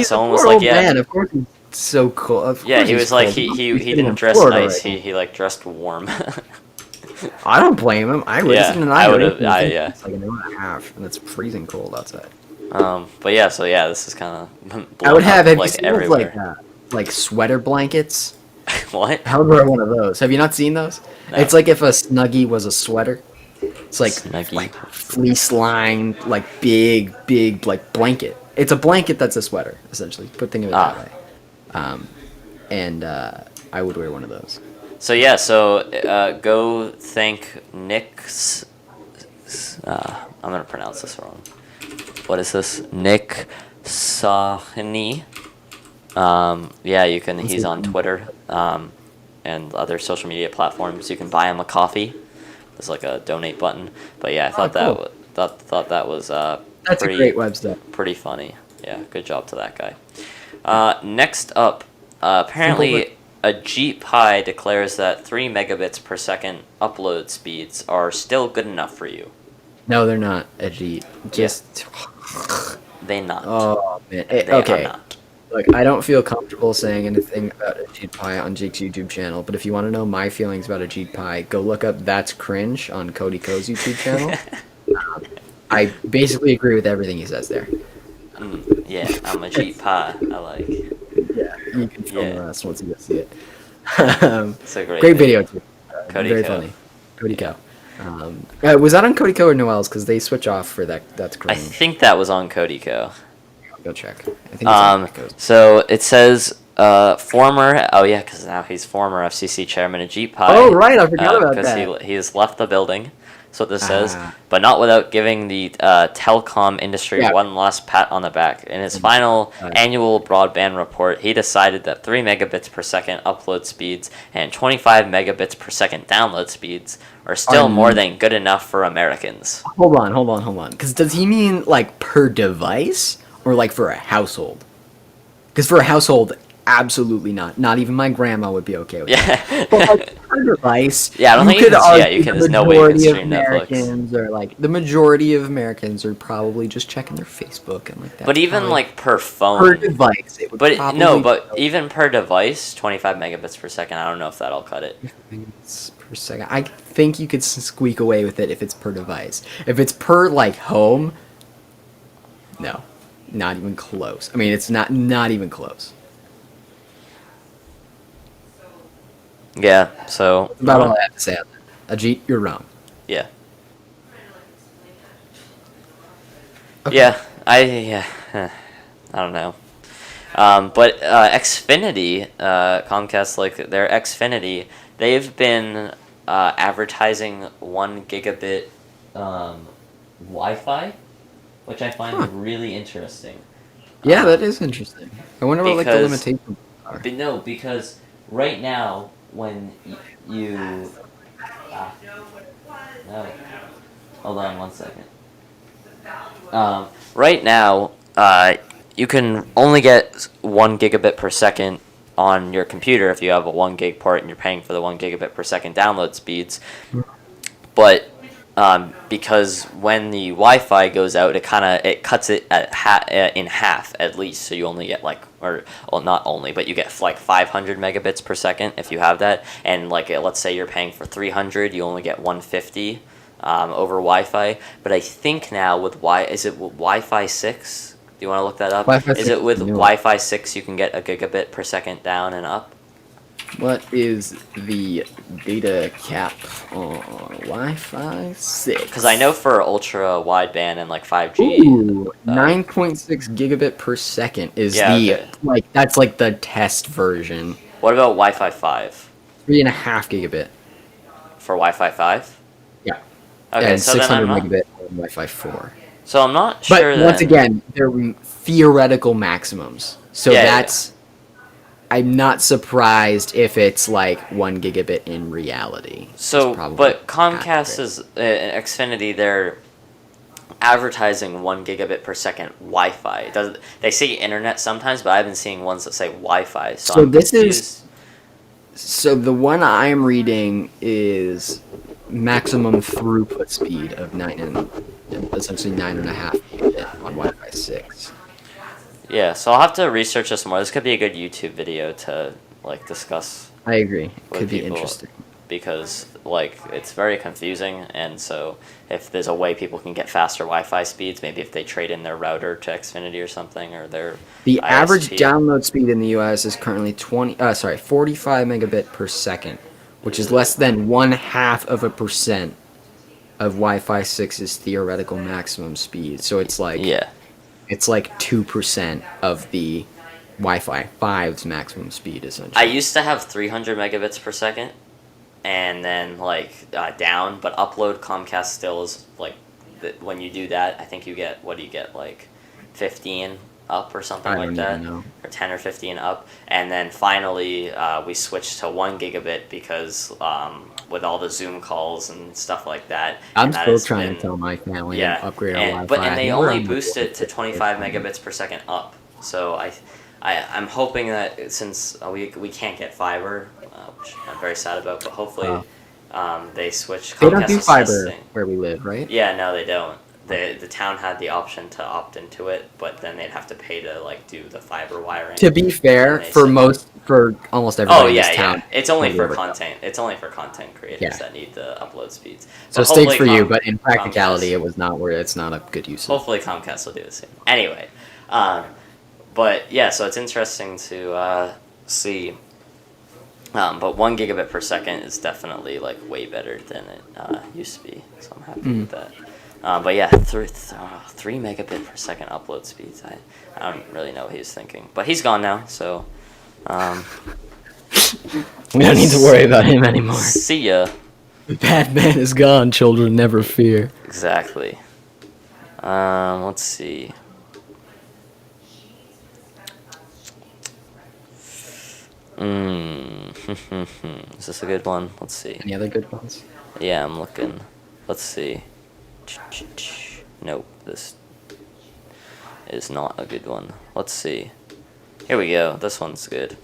someone a was poor like, old "Yeah." man. Of course he's so cool. Of Yeah, course he he's was like cold. he He's didn't in dress Florida nice. right now. He like dressed warm. I don't blame him. I would. Yeah, It's an I would've- inauguration. yeah. It's like an hour and a half, and it's freezing cold outside. But yeah, so yeah, this is kind of I would have like seen everywhere. those, like sweater blankets. What? I would wear one of those. Have you not seen those? No. It's like if a Snuggie was a sweater. It's like Snuggie. fleece lined, like big like blanket. It's a blanket that's a sweater, essentially. Think of it that way. And I would wear one of those. So yeah, go thank Nick's. I'm gonna pronounce this wrong. What is this? Nick Sahni. Yeah, you can. Let's He's see. on Twitter, and other social media platforms. You can buy him a coffee. There's like a donate button. But yeah, I Oh, thought cool. thought that was That's a pretty great website. pretty funny. Yeah, good job to that guy. Next up, Simple but apparently a Jeep Pi declares that 3 megabits per second upload speeds are still good enough for you. no, they're not, Ajit. Yeah, Just they not. oh man. They are Okay. not. Look, I don't feel comfortable saying anything about Ajit Pai on Jake's YouTube channel, but if you want to know my feelings about Ajit Pai, go look up That's Cringe on Cody Ko's YouTube channel. I basically agree with everything he says there. Yeah, I'm a Jeep Pi. I like. Yeah, you can film Yeah, the rest once you get to see it. it's a great Great video too. Cody Very Co. funny. Cody Yeah. Co. Was that on Cody Co or Noel's? Because they switch off for that. That's I cringe. think that was on Cody Co. Go check. I think it's on Cody Co's. So it says former. Oh yeah, because now he's former FCC chairman of Jeep Pi. Oh right, I forgot about Because that. he has left the building. That's what this says, Ah. but not without giving the telecom industry Yeah. one last pat on the back. In his final annual broadband report, he decided that 3 megabits per second upload speeds and 25 megabits per second download speeds are still more than good enough for Americans. Hold on. Because does he mean like per device or like for a household? Because for a household, absolutely not. Not even my grandma would be okay with that. Yeah. But like per device, Yeah, I don't think could you can. Yeah, argue you can. the There's no way you can majority of stream Netflix. Americans are like the majority of Americans are probably just checking their Facebook and like that. But even probably like per phone. per device, it would But probably no, but even per device, 25 megabits per second. I don't know if that'll cut it. megabits per second. I think you could squeak away with it if it's per device. If it's per like home, no, not even close. I mean, it's not even close. Yeah. So. That's about all I have to say on that. Ajit, you're wrong. Yeah. Okay. Yeah. I don't know. But Xfinity, Comcast, like their Xfinity, they've been advertising 1 gigabit Wi-Fi, which I find really interesting. Yeah, that is interesting. I wonder what like the because- limitations are. But no, because right now when you no, hold on 1 second. Right now, you can only get 1 gigabit per second on your computer if you have a 1 gig port and you're paying for the 1 gigabit per second download speeds. But because when the Wi-Fi goes out, it cuts it in half at least. So you only get like, or well, not only, but you get like 500 megabits per second if you have that. And like, let's say you're paying for 300, you only get 150 over Wi-Fi. But I think now with is it Wi-Fi 6? Do you want to look that up? Wi-Fi Is 6? it with No. Wi-Fi 6 you can get a gigabit per second down and up? What is the data cap on Wi-Fi 6? Because I know for ultra wideband and like 5G. Ooh, 9.6 gigabit per second is okay. That's like the test version. What about Wi-Fi 5 3.5 gigabit. for Wi-Fi 5? Yeah. Okay, And so then 600 I'm not. megabit on Wi-Fi 4. So I'm not But sure. once then, again, they're theoretical maximums. So Yeah, that's. I'm not surprised if it's like 1 gigabit in reality. So, It's probably but Comcast accurate. is Xfinity. They're advertising 1 gigabit per second Wi-Fi. They say internet sometimes, but I've been seeing ones that say Wi-Fi. So I'm this confused. is. So the one I'm reading is maximum throughput speed of essentially 9.5 gigabit on Wi-Fi 6. Yeah, so I'll have to research this more. This could be a good YouTube video to like discuss I agree. with Could be people, interesting. because like it's very confusing, and so if there's a way people can get faster Wi-Fi speeds, maybe if they trade in their router to Xfinity or something, or their The average ISP. download speed in the US is currently 45 megabit per second, which is less than 0.5% of Wi-Fi 6's theoretical maximum speed. So it's like Yeah. it's like 2% of the Wi-Fi 5's maximum speed, essentially. I used to have 300 megabits per second, and then like down, but upload Comcast still is like when you do that, I think you get, what do you get, like 15 up or something I like don't that, even know. or 10 or 15 up, and then finally we switched to 1 gigabit because with all the Zoom calls and stuff like that, I'm and that still has trying to been tell my family to yeah, upgrade our and Wi-Fi. I they think we're only on like boost it to 25 4G. megabits per second up. So I'm hoping that since we can't get fiber, which I'm very sad about, but hopefully they switch. They don't Comcast do is fiber testing. where we live, right? Yeah, no, they don't. The town had the option to opt into it, but then they'd have to pay to like do the fiber wiring. To be fair, And they for said, almost oh everybody in this town, it's only totally for overkill. content. It's only for content creators Yeah. that need the upload speeds. So But stakes hopefully for you, but in practicality, Comcast, it was not where it's not a good use of. hopefully Comcast will do the same. Anyway, but yeah, so it's interesting to see. But 1 gigabit per second is definitely like way better than it used to be. So I'm happy with that. But yeah, 3 megabit per second upload speeds. I don't really know what he was thinking, but he's gone now. So We don't need to worry about him anymore. see ya. Batman is gone, children, never fear. Exactly. Let's see. Is this a good one? Let's see. Any other good ones? Yeah, I'm looking. Let's see. Nope, this is not a good one. Let's see. Here we go. This one's good.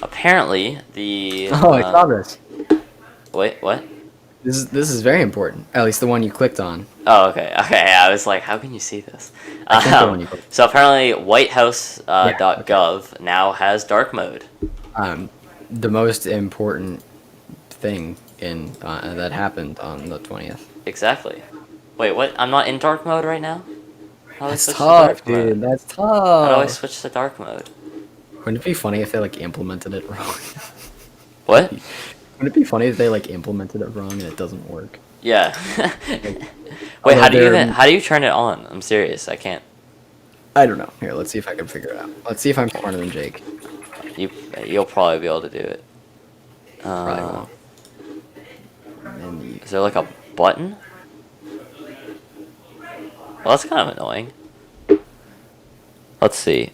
Apparently, the Oh, I saw this. wait, what? This is very important. At least the one you clicked on. Oh, okay. Okay, I was like, how can you see this? I think the one you clicked. So apparently, WhiteHouse Yeah, .gov now has dark mode. The most important thing in that happened on the 20th. Exactly. Wait, what? I'm not in dark mode right now? How do I That's switch to tough, dark mode? dude. That's How do I tough. switch to dark mode? Wouldn't it be funny if they like implemented it wrong? What? Wouldn't it be funny if they like implemented it wrong and it doesn't work? Yeah. Wait, although how do you turn it on? I'm serious. I can't. I don't know. Here, let's see if I can figure it out. Let's see if I'm smarter than Jake. You'll probably be able to do it. Probably won't. Menu. Is there like a button? Well, that's kind of annoying. Let's see.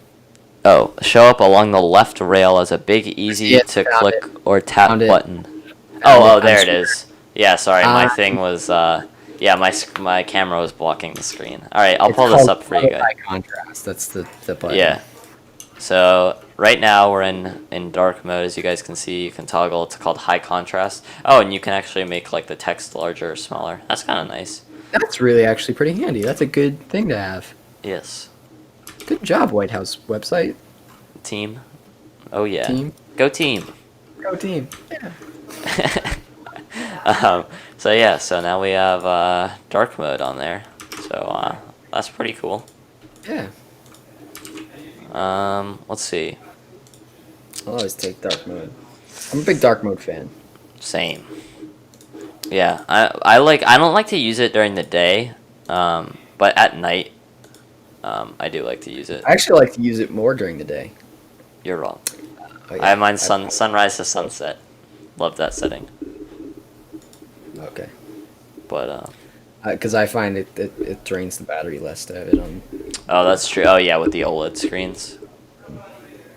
Oh, show up along the left rail as a big, easy Yeah, to found click it. or tap Found it. button. Found Oh, it. there I'm it is. Yeah, sorry, my thing Um, was, yeah, my camera was blocking the screen. Alright, I'll It's pull this called up for you guys. high contrast. That's the button. Yeah. So, right now we're in dark mode, as you guys can see. You can toggle, it's called high contrast. Oh, and you can actually make, like, the text larger or smaller. That's kind of nice. That's really actually pretty handy. That's a good thing to have. Yes. Good job, White House website Team. Oh, yeah. team. Go team. Go team. Yeah. So yeah, so now we have dark mode on there. So that's pretty cool. Yeah. Let's see. I'll always take dark mode. I'm a big dark mode fan. Same. Yeah, I don't like to use it during the day, but at night, I do like to use it. I actually like to use it more during the day. You're wrong. Oh, yeah. I have mine sunrise to sunset. Love that setting. Okay. But Because I find it drains the battery less to have it on. oh, that's true. Oh yeah, with the OLED screens.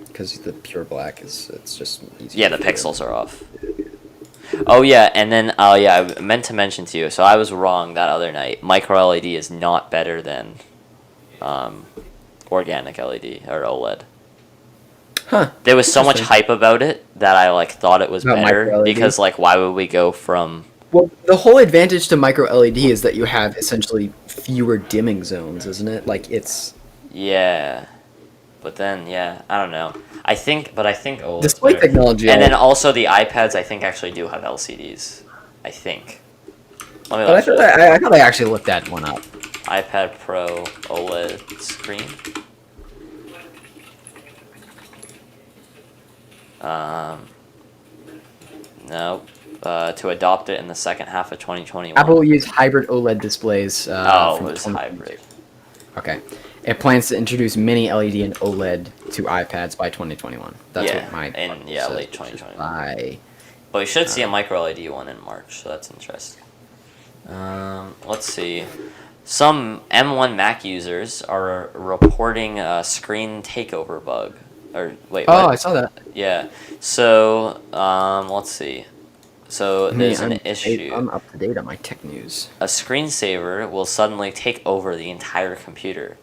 Because the pure black it's just easier. Yeah, the to figure pixels are off. Oh yeah, and then yeah, I meant to mention to you. So I was wrong that other night. Micro LED is not better than organic LED or OLED. Huh. There was so much Interesting. hype about it that I like thought it was About better micro LED? because like why would we go from Well, the whole advantage to micro LED is that you have essentially fewer dimming zones, isn't it? Like it's yeah, but then yeah, I don't know. I think OLED's display better. technology. And then also the iPads I think actually do have LCDs. I think. Let me But I look thought at I thought I actually looked that one up. iPad Pro OLED screen. No. To adopt it in the second half of 2021. Apple will use hybrid OLED displays. Oh, it from was 2022. hybrid. Okay. It plans to introduce mini LED and OLED to iPads by 2021. That's Yeah, what my in- article yeah, says, late which is 2021. By Well, we should see a micro LED one in March, so that's interesting. Let's see. some M1 Mac users are reporting a screen takeover bug. Or wait, Oh, what? I saw that. Yeah. So, let's see. So there's an I'm issue. up to date on my tech news. A screensaver will suddenly take over the entire computer.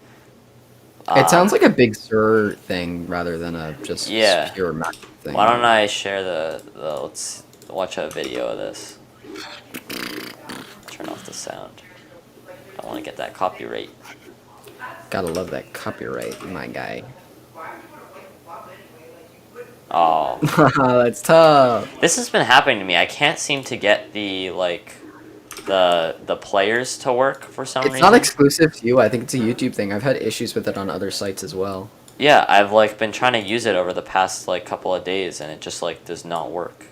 It sounds Um, like a Big Sur thing rather than a just yeah. pure Mac thing. Why don't I share the let's watch a video of this. Turn off the sound. I want to get that copyright. Gotta love that copyright, my guy. Oh, That's tough. this has been happening to me. I can't seem to get the players to work for some It's reason. not exclusive to you. I think it's a YouTube thing. I've had issues with it on other sites as well. Yeah, I've like been trying to use it over the past like couple of days, and it just like does not work.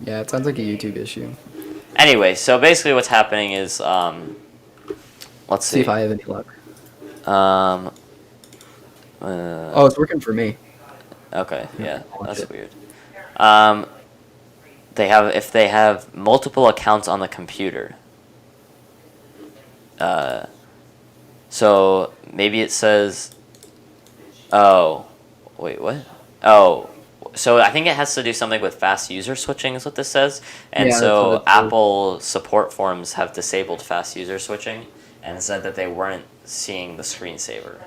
Yeah, it sounds like a YouTube issue. Anyway, so basically what's happening is let's See see. if I have any luck. Um, Oh, it's working for me. okay, yeah, Watch that's it. weird. If they have multiple accounts on the computer. So maybe it says, oh, wait, what? Oh, so I think it has to do something with fast user switching is what this says. And Yeah, that's so what it says. Apple support forums have disabled fast user switching and said that they weren't seeing the screensaver.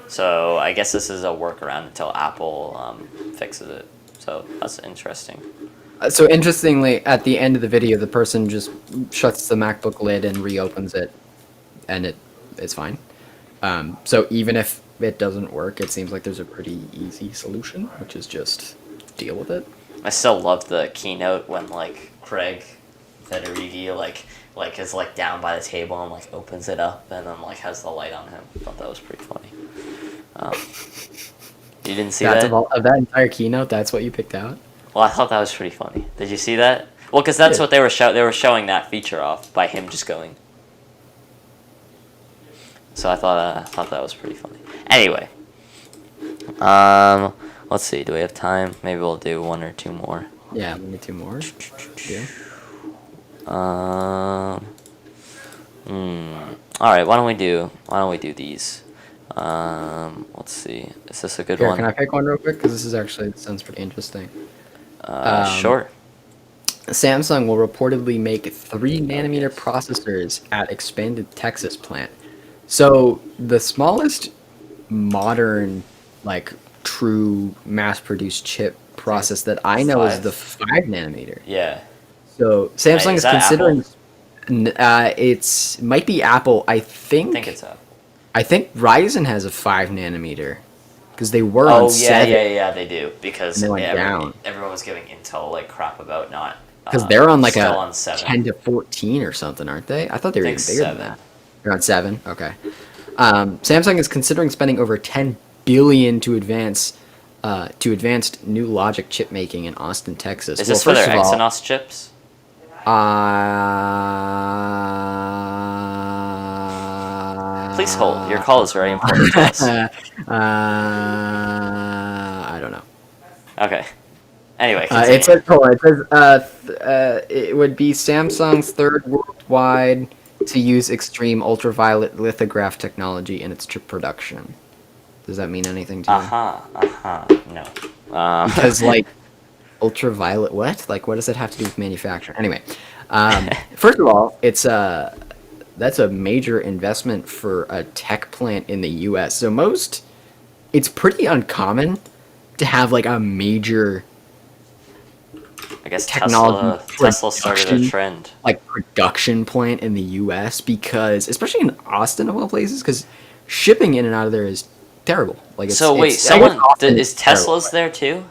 So I guess this is a workaround until Apple fixes it. So that's interesting. So interestingly, at the end of the video, the person just shuts the MacBook lid and reopens it, and it's fine. So even if it doesn't work, it seems like there's a pretty easy solution, which is just deal with it. I still love the keynote when like Craig Federighi like is like down by the table and like opens it up and then like has the light on him. I thought that was pretty funny. You didn't see That's that? of that entire keynote. That's what you picked out. Well, I thought that was pretty funny. Did you see that? Well, because that's Yeah. what they were showing that feature off by him just going. So I thought that was pretty funny. Anyway, let's see. Do we have time? Maybe we'll do one or two more. Yeah, we need two more. Yeah. All right. Why don't we do these? Let's see. Is this a good Here, one? can I pick one real quick? Because this sounds pretty interesting. Sure. Samsung will reportedly make 3 nanometer processors at expanded Texas plant. So the smallest modern, like true mass-produced chip process that I know is the 5 nanometer. Yeah. So Samsung Is is that considering. It's might be Apple. I I think. think it's up. I think Ryzen has a 5 nanometer because they were Oh on 7. yeah, they do because And they went down. everyone was giving Intel like crap about not. Because they're on like still a on 7. 10 to 14 or something, aren't they? I thought they were I even think bigger than 7. that. They're on 7. Okay. Samsung is considering spending over 10 billion to advanced new logic chip making in Austin, Texas. Is this for their first of all, Exynos chips? Please hold. Your call is very important to us. I don't know. Okay. Anyway, It continue. says, hold on, it says it would be Samsung's third worldwide to use extreme ultraviolet lithograph technology in its chip production. Does that mean anything to you? No. Because like ultraviolet, what? Like, what does it have to do with manufacturing? Anyway, first of all, that's a major investment for a tech plant in the U.S. So it's pretty uncommon to have like a major I guess technology Tesla started a production, trend. like production plant in the U.S. because, especially in Austin of all places, because shipping in and out of there is terrible. Like, So wait, is Tesla's there too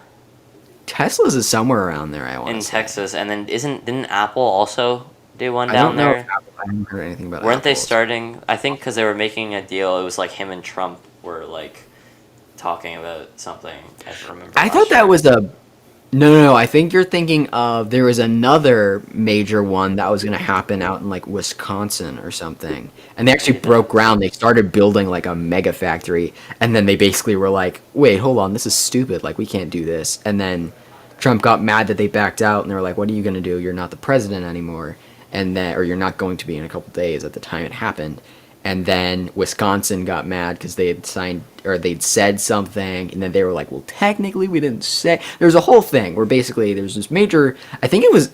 Tesla's is somewhere around there. I want in to say. Texas, and then didn't Apple also do one I down don't know. there? If Apple, I haven't heard anything about. Weren't they Apple. starting? I think because they were making a deal. It was like him and Trump were like talking about something. I remember. I thought that was a. No. I think you're thinking of there was another major one that was going to happen out in like Wisconsin or something, and they actually broke ground. They started building like a mega factory, and then they basically were like, "Wait, hold on, this is stupid. Like, we can't do this." And then Trump got mad that they backed out, and they were like, "What are you going to do? You're not the president anymore." And then, or you're not going to be in a couple days at the time it happened. And then Wisconsin got mad because they had signed or they'd said something, and then they were like, "Well, technically, we didn't say." There's a whole thing where basically there's this major. I think it was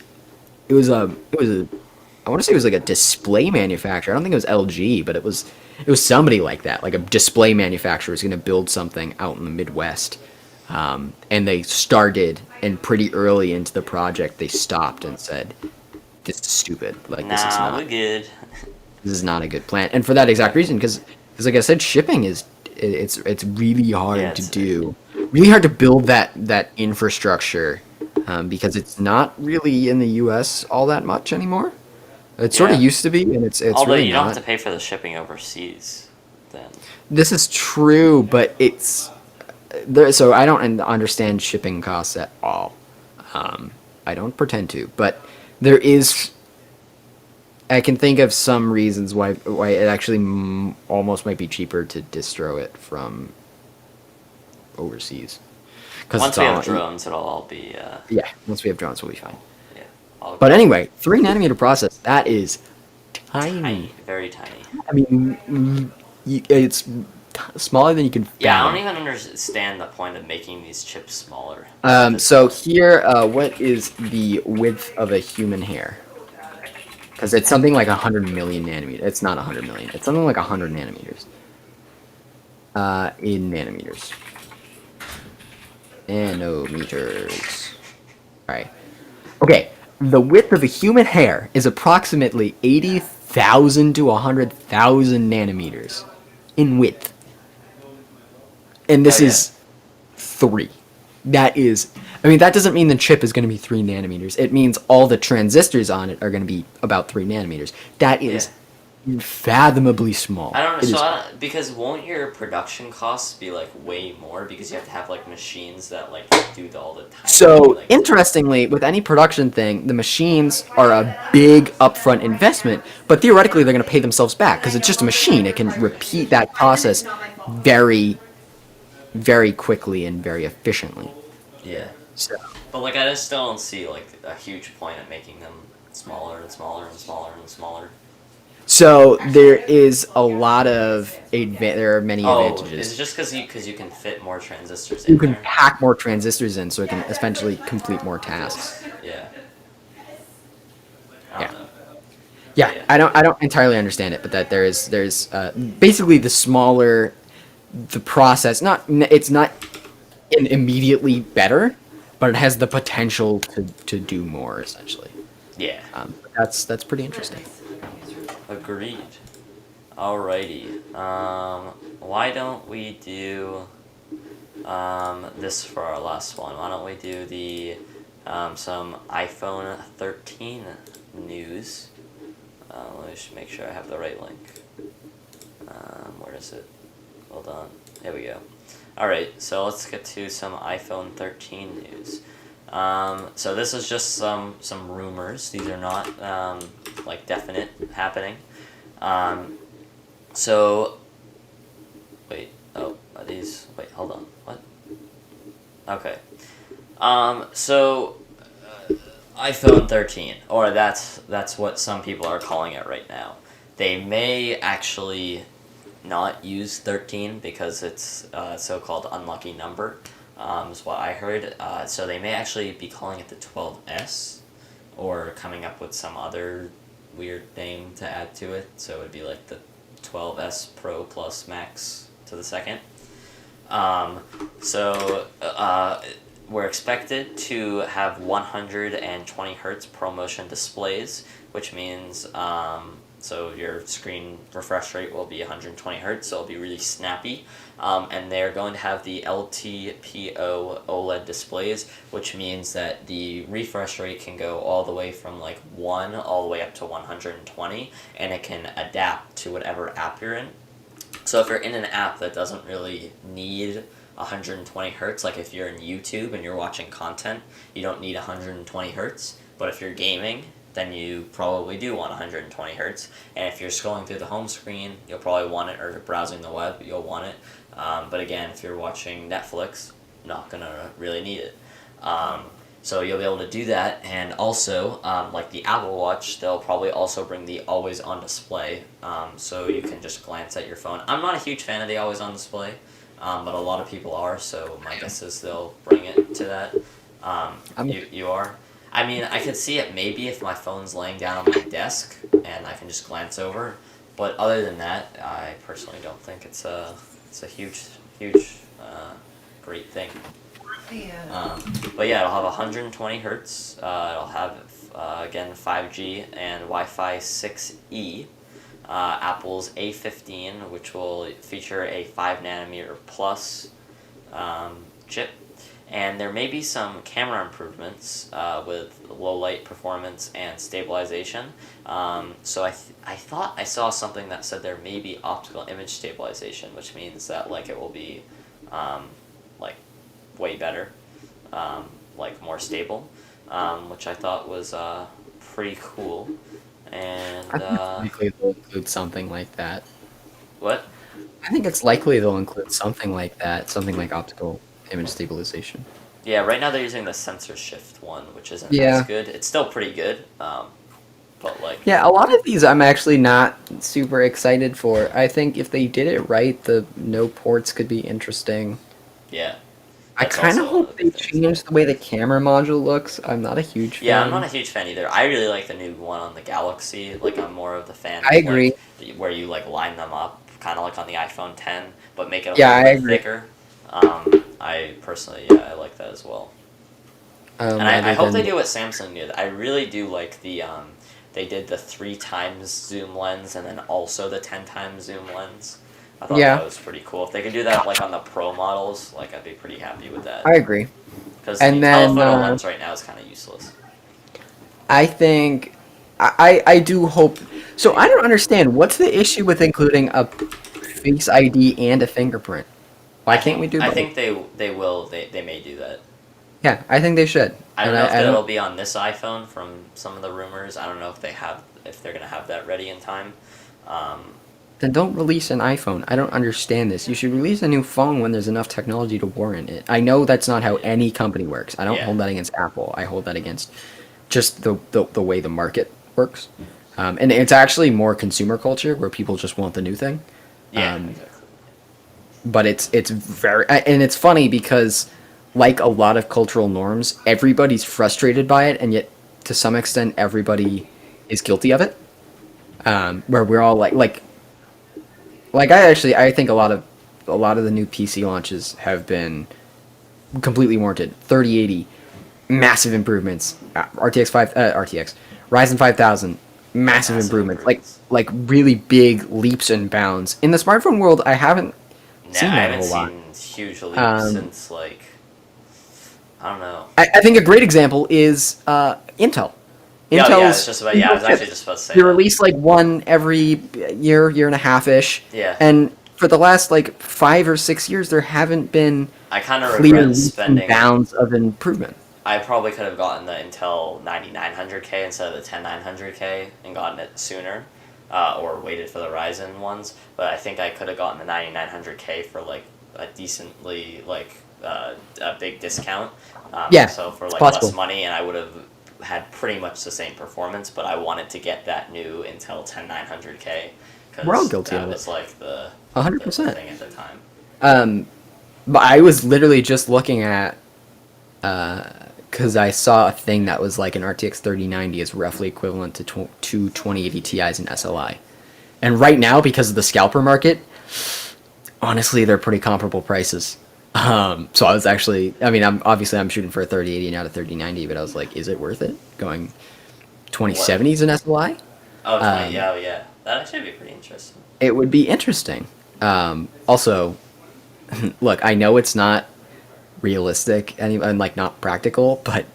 a I want to say it was like a display manufacturer. I don't think it was LG, but it was somebody like that, like a display manufacturer was going to build something out in the Midwest, and they started, and pretty early into the project, they stopped and said, "This is stupid. Like Nah, we're good. this is not a good plan." And for that exact reason, because like I said, shipping it's really hard Yeah, to do, really hard to build that infrastructure, because it's not really in the U.S. all that much anymore. It sort yeah. of used to be, and it's Although really you don't have not. to pay for the shipping overseas, then. This is true, but it's there. So I don't understand shipping costs at all. I don't pretend to, but there is. I can think of some reasons why it actually almost might be cheaper to distro it from overseas, because Once it's we all have drones, it'll all be, yeah. Once we have drones, we'll be fine. yeah, all But anyway, 3 nanometer process, that is tiny. tiny, very tiny. I mean, it's smaller than you can Yeah, I don't fathom. even understand the point of making these chips smaller. So here, what is the width of a human hair? Because it's something like 100 million nanometers. It's not 100 million. It's something like 100 nanometers. In nanometers. Nanometers. All right. Okay. The width of a human hair is approximately 80,000 to 100,000 nanometers in width. And Oh this yeah, is 3. That is, I mean, that doesn't mean the chip is going to be 3 nanometers. It means all the transistors on it are going to be about 3 nanometers. That yeah. is unfathomably small. I don't know. It So is. because won't your production costs be like way more because you have to have like machines that like do all the tiny So, like. interestingly, with any production thing, the machines are a big upfront investment, but theoretically they're going to pay themselves back because it's just a machine. It can repeat that process very, very quickly and very efficiently. Yeah. So, But like I just still don't see like a huge point at making them smaller and smaller and smaller and smaller. so there is a lot of there are many Oh, is it advantages. just because you can fit more transistors You in can there? pack more transistors in, so it can essentially complete more tasks. Yeah. I Yeah, don't know. yeah. But yeah. I don't entirely understand it, but that there's basically the smaller the process. It's not immediately better, but it has the potential to do more essentially. Yeah. That's pretty interesting. Agreed. Alrighty. Why don't we do this for our last one? Why don't we do the some iPhone 13 news? Let me just make sure I have the right link. Where is it? Hold on. Here we go. Alright, so let's get to some iPhone 13 news. So this is just some rumors. These are not like definite happening. So wait. Oh, are these? Wait, hold on. What? Okay. So iPhone 13, or that's what some people are calling it right now. They may actually not use 13 because it's a so-called unlucky number, is what I heard. So they may actually be calling it the 12S, or coming up with some other weird name to add to it. So it would be like the 12S Pro Plus Max to the second. So we're expected to have 120 hertz ProMotion displays, which means so your screen refresh rate will be 120 hertz, so it'll be really snappy. And they're going to have the LTPO OLED displays, which means that the refresh rate can go all the way from like 1 all the way up to 120, and it can adapt to whatever app you're in. So if you're in an app that doesn't really need 120 hertz, like if you're in YouTube and you're watching content, you don't need 120 hertz. But if you're gaming, then you probably do want 120 hertz. And if you're scrolling through the home screen, you'll probably want it, or browsing the web, you'll want it. But again, if you're watching Netflix, not gonna really need it. So you'll be able to do that, and also, like the Apple Watch, they'll probably also bring the always on display, so you can just glance at your phone. I'm not a huge fan of the always on display, but a lot of people are, so my guess is they'll bring it to that. You are? I mean, I could see it maybe if my phone's laying down on my desk and I can just glance over, but other than that, I personally don't think it's a huge great thing. But yeah, it'll have 120 hertz. It'll have again 5G and Wi-Fi 6E. Apple's A15, which will feature a 5 nanometer plus chip, and there may be some camera improvements with low light performance and stabilization. So I thought I saw something that said there may be optical image stabilization, which means that like it will be like way better, like more stable, which I thought was pretty cool. And I think it's likely they'll include something like that. what? I think it's likely they'll include something like that, something like optical image stabilization. Yeah, right now they're using the sensor shift one, which isn't Yeah. as good. It's still pretty good, but like Yeah, a lot of these I'm actually not super excited for. I think if they did it right, the no ports could be interesting. yeah, I that's kind of also one of hope the they big things. change the way the camera module looks. I'm not a huge Yeah, I'm not a fan. huge fan either. I really like the new one on the Galaxy. Like I'm more of the fan I of like agree. where you like line them up, kind of like on the iPhone 10, but make it a Yeah, little I bit agree. thicker. I personally, yeah, I like that as well. And I Rather hope they than do what Samsung did. I really do like the they did the 3 times zoom lens and then also the 10 times zoom lens. I thought that yeah, was pretty cool. If they could do that like on the Pro models, like I'd be pretty happy with that. I agree. Because the And then telephoto lens right now is kind of useless. I think I do hope. So I don't understand what's the issue with including a Face ID and a fingerprint. Why can't we do I both? think they may do that. Yeah, I think they should. I don't And know if I that'll don't. be on this iPhone from some of the rumors. I don't know if they're gonna have that ready in time. Um, Then don't release an iPhone. I don't understand this. You should release a new phone when there's enough technology to warrant it. I know that's not how yeah, any company works. I don't yeah, hold that against Apple. I hold that against just the way the market works. And it's actually more consumer culture where people just want the new thing. yeah, Um, exactly. but it's very and it's funny because like a lot of cultural norms, everybody's frustrated by it, and yet to some extent everybody is guilty of it. Where we're all like I think a lot of the new PC launches have been completely warranted. 3080, massive improvements. RTX Ryzen 5000, Yeah, massive massive improvements. improvements. Like really big leaps and bounds. In the smartphone world, I haven't Nah, seen I that a haven't whole lot. seen huge leaps Um, since like I don't know. I think a great example is Intel. Yeah, yeah. It's Intel's just about yeah. I Intel was actually chips. just about to say They that. release like one every year and a half ish, Yeah, and for the last like 5 or 6 years, there haven't been I kind of clear regret leaps and spending. bounds of improvement. I probably could have gotten the Intel 9900K instead of the 10900K and gotten it sooner, or waited for the Ryzen ones. But I think I could have gotten the 9900K for like a decently like a big discount. Yeah, So for it's like less possible. money, and I would have had pretty much the same performance. But I wanted to get that new Intel 10900K We're all because guilty that of it. was like the, A hundred the percent. thing at the time. Um, but I was literally just looking at because I saw a thing that was like an RTX 3090 is roughly equivalent to two 2080 Ti's in SLI. And right now, because of the scalper market, honestly, they're pretty comparable prices. So I was actually, I mean, I'm shooting for a 3080, not a 3090, but I was like, is it worth it going What? 2070s in SLI? Oh, 20. Um, Yeah, oh, yeah. That actually would be pretty interesting. it would be interesting. Also, look, I know it's not realistic and like not practical, but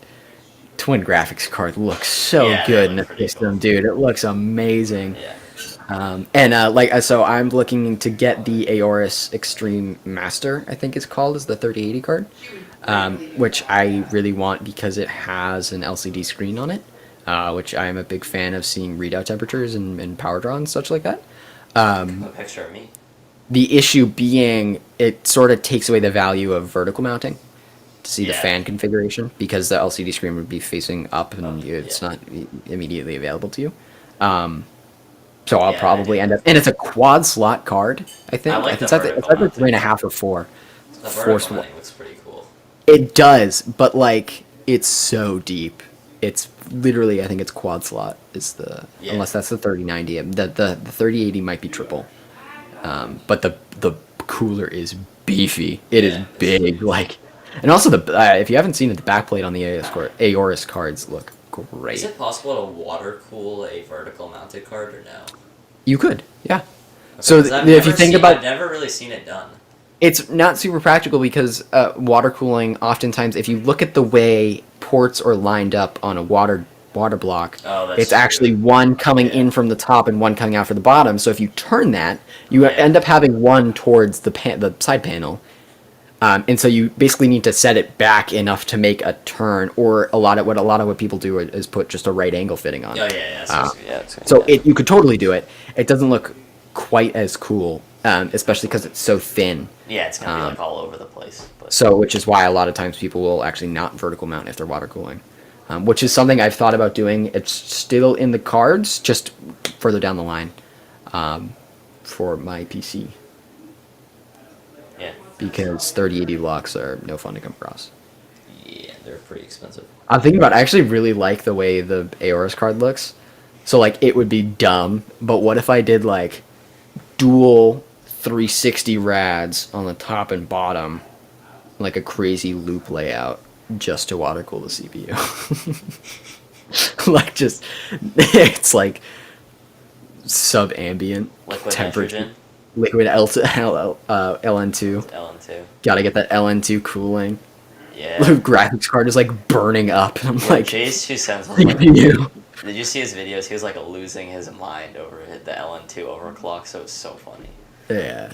twin graphics card looks so Yeah, they good in look the pretty cool. system, dude. It looks amazing. Yeah. So I'm looking to get the Aorus Extreme Master, I think it's called, is the 3080 card, which I really want because it has an LCD screen on it, which I am a big fan of seeing readout temperatures and power draw and such like that. A picture of me. The issue being it sort of takes away the value of vertical mounting to see the fan configuration because the LCD screen would be facing up and it's not immediately available to you. So I'll probably end up, and it's a quad slot card. I think. I like it's either 3.5 or 4. The vertical mounting looks pretty cool. It does, but like it's so deep. It's literally, I think it's quad slot is the unless that's the 3090. The 3080 might be triple. But the cooler is beefy. It is big, like, and also if you haven't seen it, the backplate on the Aorus cards look great. Is it possible to water cool a vertical mounted card or no? You could, yeah. Okay, so if you think about, I've never really seen it done. It's not super practical because water cooling, oftentimes, if you look at the way ports are lined up on a water block, it's actually one coming in from the top and one coming out from the bottom. So if you turn that, you end up having one towards the side panel. And so you basically need to set it back enough to make a turn, or a lot of what people do is put just a right angle fitting on it. You could totally do it. It doesn't look quite as cool, especially because it's so thin. Yeah, it's gonna be like all over the place. But. So, which is why a lot of times people will actually not vertical mount if they're water cooling, which is something I've thought about doing. It's still in the cards, just further down the line, for my PC. Yeah. Because 3080 locks are no fun to come across. Yeah, they're pretty expensive. I'm thinking about. I actually really like the way the Aorus card looks. So like it would be dumb, but what if I did like dual 360 rads on the top and bottom, like a crazy loop layout, just to water cool the CPU? Like just it's like sub-ambient temperature. Liquid LN2. LN2. Gotta get that LN2 cooling. Yeah. The graphics card is like burning up. And I'm like, Jay's 2 cents. CPU. Did you see his videos? He was like losing his mind over the LN2 overclock. So it was so funny. Yeah.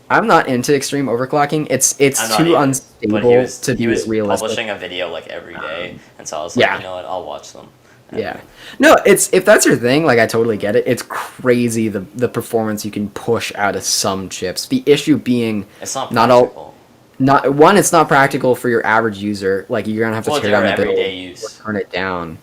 I'm not into extreme overclocking. It's too unstable to be realistic. He was publishing a video like every day, and so I was like, you know what, I'll watch them. Yeah. No, if that's your thing, like I totally get it. It's crazy the performance you can push out of some chips. The issue being it's not practical. It's not practical for your average user. Like you're gonna have to tear down the build or turn it down.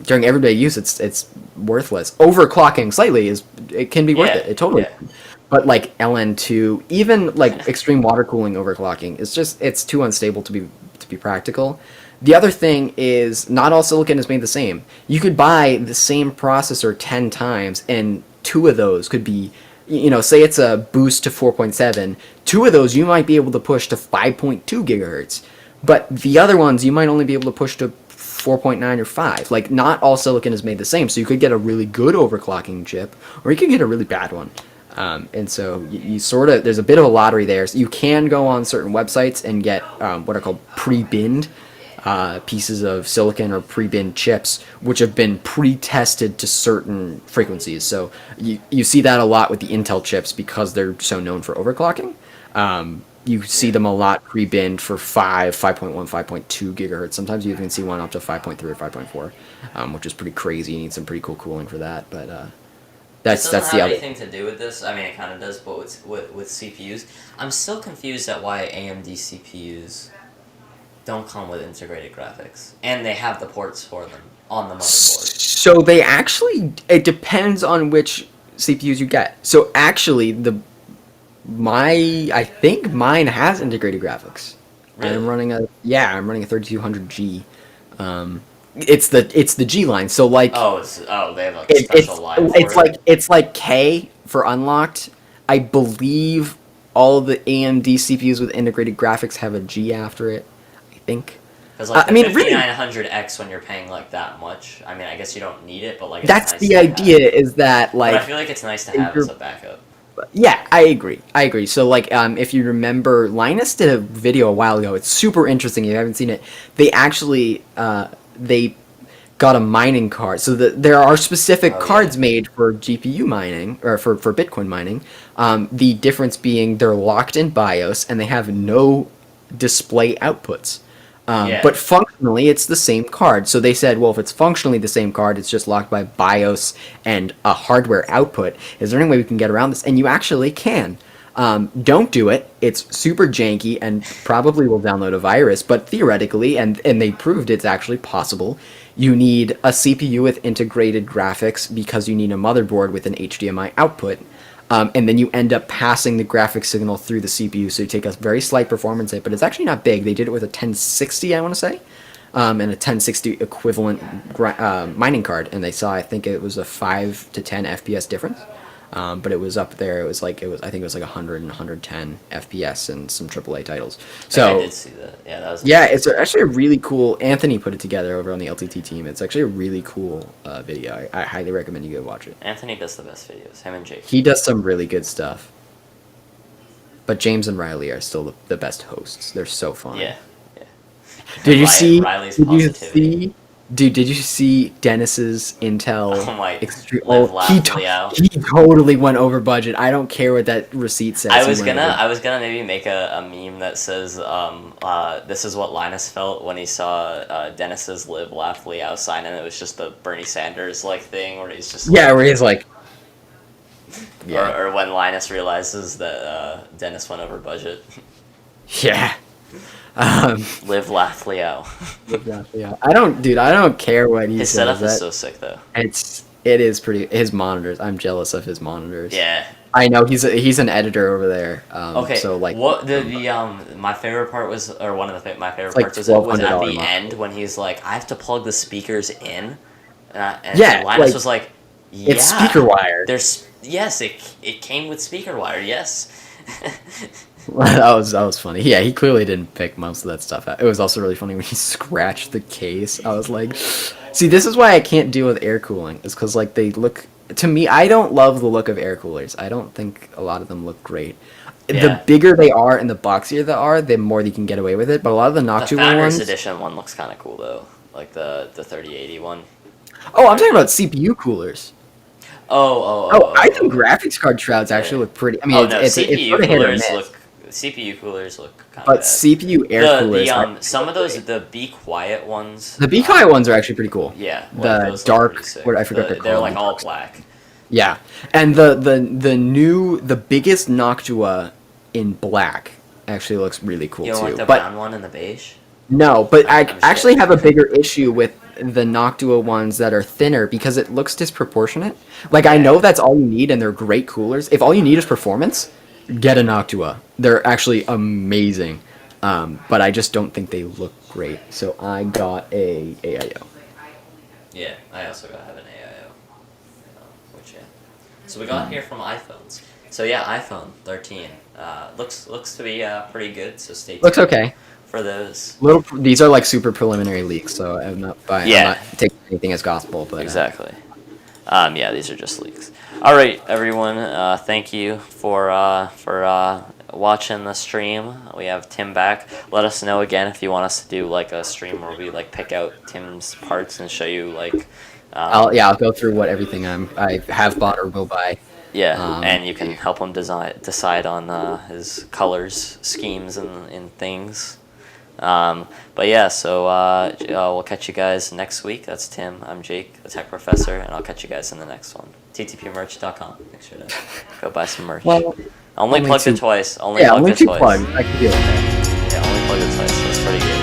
During everyday use, it's worthless. Overclocking slightly it can be worth it. It totally. Can. But like LN2, even like extreme water cooling overclocking, it's too unstable to be practical. The other thing is not all silicon is made the same. You could buy the same processor 10 times, and 2 of those could be, say it's a boost to 4.7. 2 of those you might be able to push to 5.2 gigahertz, but the other ones you might only be able to push to 4.9 or 5. Like not all silicon is made the same, so you could get a really good overclocking chip, or you could get a really bad one. And so you sort of, there's a bit of a lottery there. So you can go on certain websites and get what are called pre-binned pieces of silicon or pre-binned chips, which have been pre-tested to certain frequencies. So you see that a lot with the Intel chips because they're so known for overclocking. You see them a lot pre-binned for 5.1, 5.2 gigahertz. Sometimes you even see one up to 5.3 or 5.4, which is pretty crazy. You need some pretty cool cooling for that, but that's the other. It doesn't have anything to do with this. I mean, it kind of does, but with CPUs, I'm still confused at why AMD CPUs don't come with integrated graphics, and they have the ports for them on the motherboard. So it depends on which CPUs you get. So actually, I think mine has integrated graphics. Really? I'm running a 3200G. It's the G line. So like they have a special line. It's like K for unlocked. I believe all the AMD CPUs with integrated graphics have a G after it. I think. Because like 5900X, when you're paying like that much, I mean, I guess you don't need it, but like that's nice the idea. Is that like? But I feel like it's nice to have as a backup. Yeah, I agree. So like, if you remember, Linus did a video a while ago. It's super interesting. If you haven't seen it, they actually they got a mining card. So there are specific cards made for GPU mining or for Bitcoin mining. The difference being they're locked in BIOS and they have no display outputs. But functionally, it's the same card. So they said, well, if it's functionally the same card, it's just locked by BIOS and a hardware output. Is there any way we can get around this? And you actually can. Don't do it. It's super janky and probably will download a virus, but theoretically, and they proved it's actually possible, you need a CPU with integrated graphics because you need a motherboard with an HDMI output. And then you end up passing the graphics signal through the CPU, so you take a very slight performance hit, but it's actually not big. They did it with a 1060, I want to say, and a 1060 equivalent mining card, and they saw, I think it was a 5 to 10 FPS difference. But it was up there. I think it was like 100 and 110 FPS and some AAA titles. So I did see that. Yeah, that was. Yeah, it's actually a really cool. Anthony put it together over on the LTT team. It's actually a really cool video. I highly recommend you go watch it. Anthony does the best videos. Him and Jake. He does some really good stuff. But James and Riley are still the best hosts. They're so fun. Yeah. Did you see? Riley's Did you positivity. see? Dude, did you see Dennis's Intel? Oh my! Extreme. Live, Oh, laugh, he totally went over budget. I don't care what that receipt says. I was gonna maybe make a meme that says, "This is what Linus felt when he saw Dennis's Live, Laugh, Liao sign," and it was just the Bernie Sanders like thing where he's just where he's like, or when Linus realizes that Dennis went over budget. yeah. Live, laugh, Liao. Yeah, I don't care what he His says. setup is so sick though. It is pretty. His monitors. I'm jealous of his monitors. Yeah. I know he's an editor over there. Okay. So like, what the my favorite part was, or one of my favorite like parts was at the $1,200 end when he's like, I have to plug the speakers in, and Yeah, Linus like, was like, yeah, it's speaker wire. There's it came with speaker wire. Yes. that was funny. Yeah, he clearly didn't pick most of that stuff out. It was also really funny when he scratched the case. I was like, see, this is why I can't deal with air cooling. Is because like they look to me. I don't love the look of air coolers. I don't think a lot of them look great. Yeah. The bigger they are and the boxier they are, the more you can get away with it. But a lot of the The Noctua Founders ones. Edition one looks kind of cool though, like the 3080 one. Oh, I'm talking about CPU coolers. Oh, I think graphics card shrouds actually look pretty. I mean, it's CPU sort of hit or coolers miss. CPU coolers look kind of But bad. CPU air coolers. Some of those the Be Quiet ones. The Be Quiet ones are actually pretty cool. Yeah, The those look dark. pretty sick. What I forgot they're They're called. like all black. Yeah, and the biggest Noctua in black actually looks really cool You don't too. like the But brown one and the beige? no, but I I'm just actually kidding. have a bigger issue with the Noctua ones that are thinner because it looks disproportionate. Like I know that's all you need and they're great coolers. If all you need is performance, get a Noctua. They're actually amazing. But I just don't think they look great. So I got a AIO. Yeah, I also have an AIO. Which yeah. So we got here from iPhones. So yeah, iPhone 13 looks to be pretty good. So stay tuned. Looks okay. For those. These are like super preliminary leaks, so I'm not buying. Yeah. I'm not taking anything as gospel, but Exactly. Yeah, these are just leaks. All right, everyone. Thank you for watching the stream. We have Tim back. Let us know again if you want us to do like a stream where we like pick out Tim's parts and show you like. I'll go through what everything I have bought or will buy. Yeah, and you can help him decide on his colors, schemes, and things. But yeah, so we'll catch you guys next week. That's Tim. I'm Jake, the tech professor, and I'll catch you guys in the next one. ttpmerch.com. Make sure to go buy some merch. Well, only plugged it twice. Only only plugged it two twice. plugs. I can deal with that. Yeah, only plugged it twice. That's pretty good.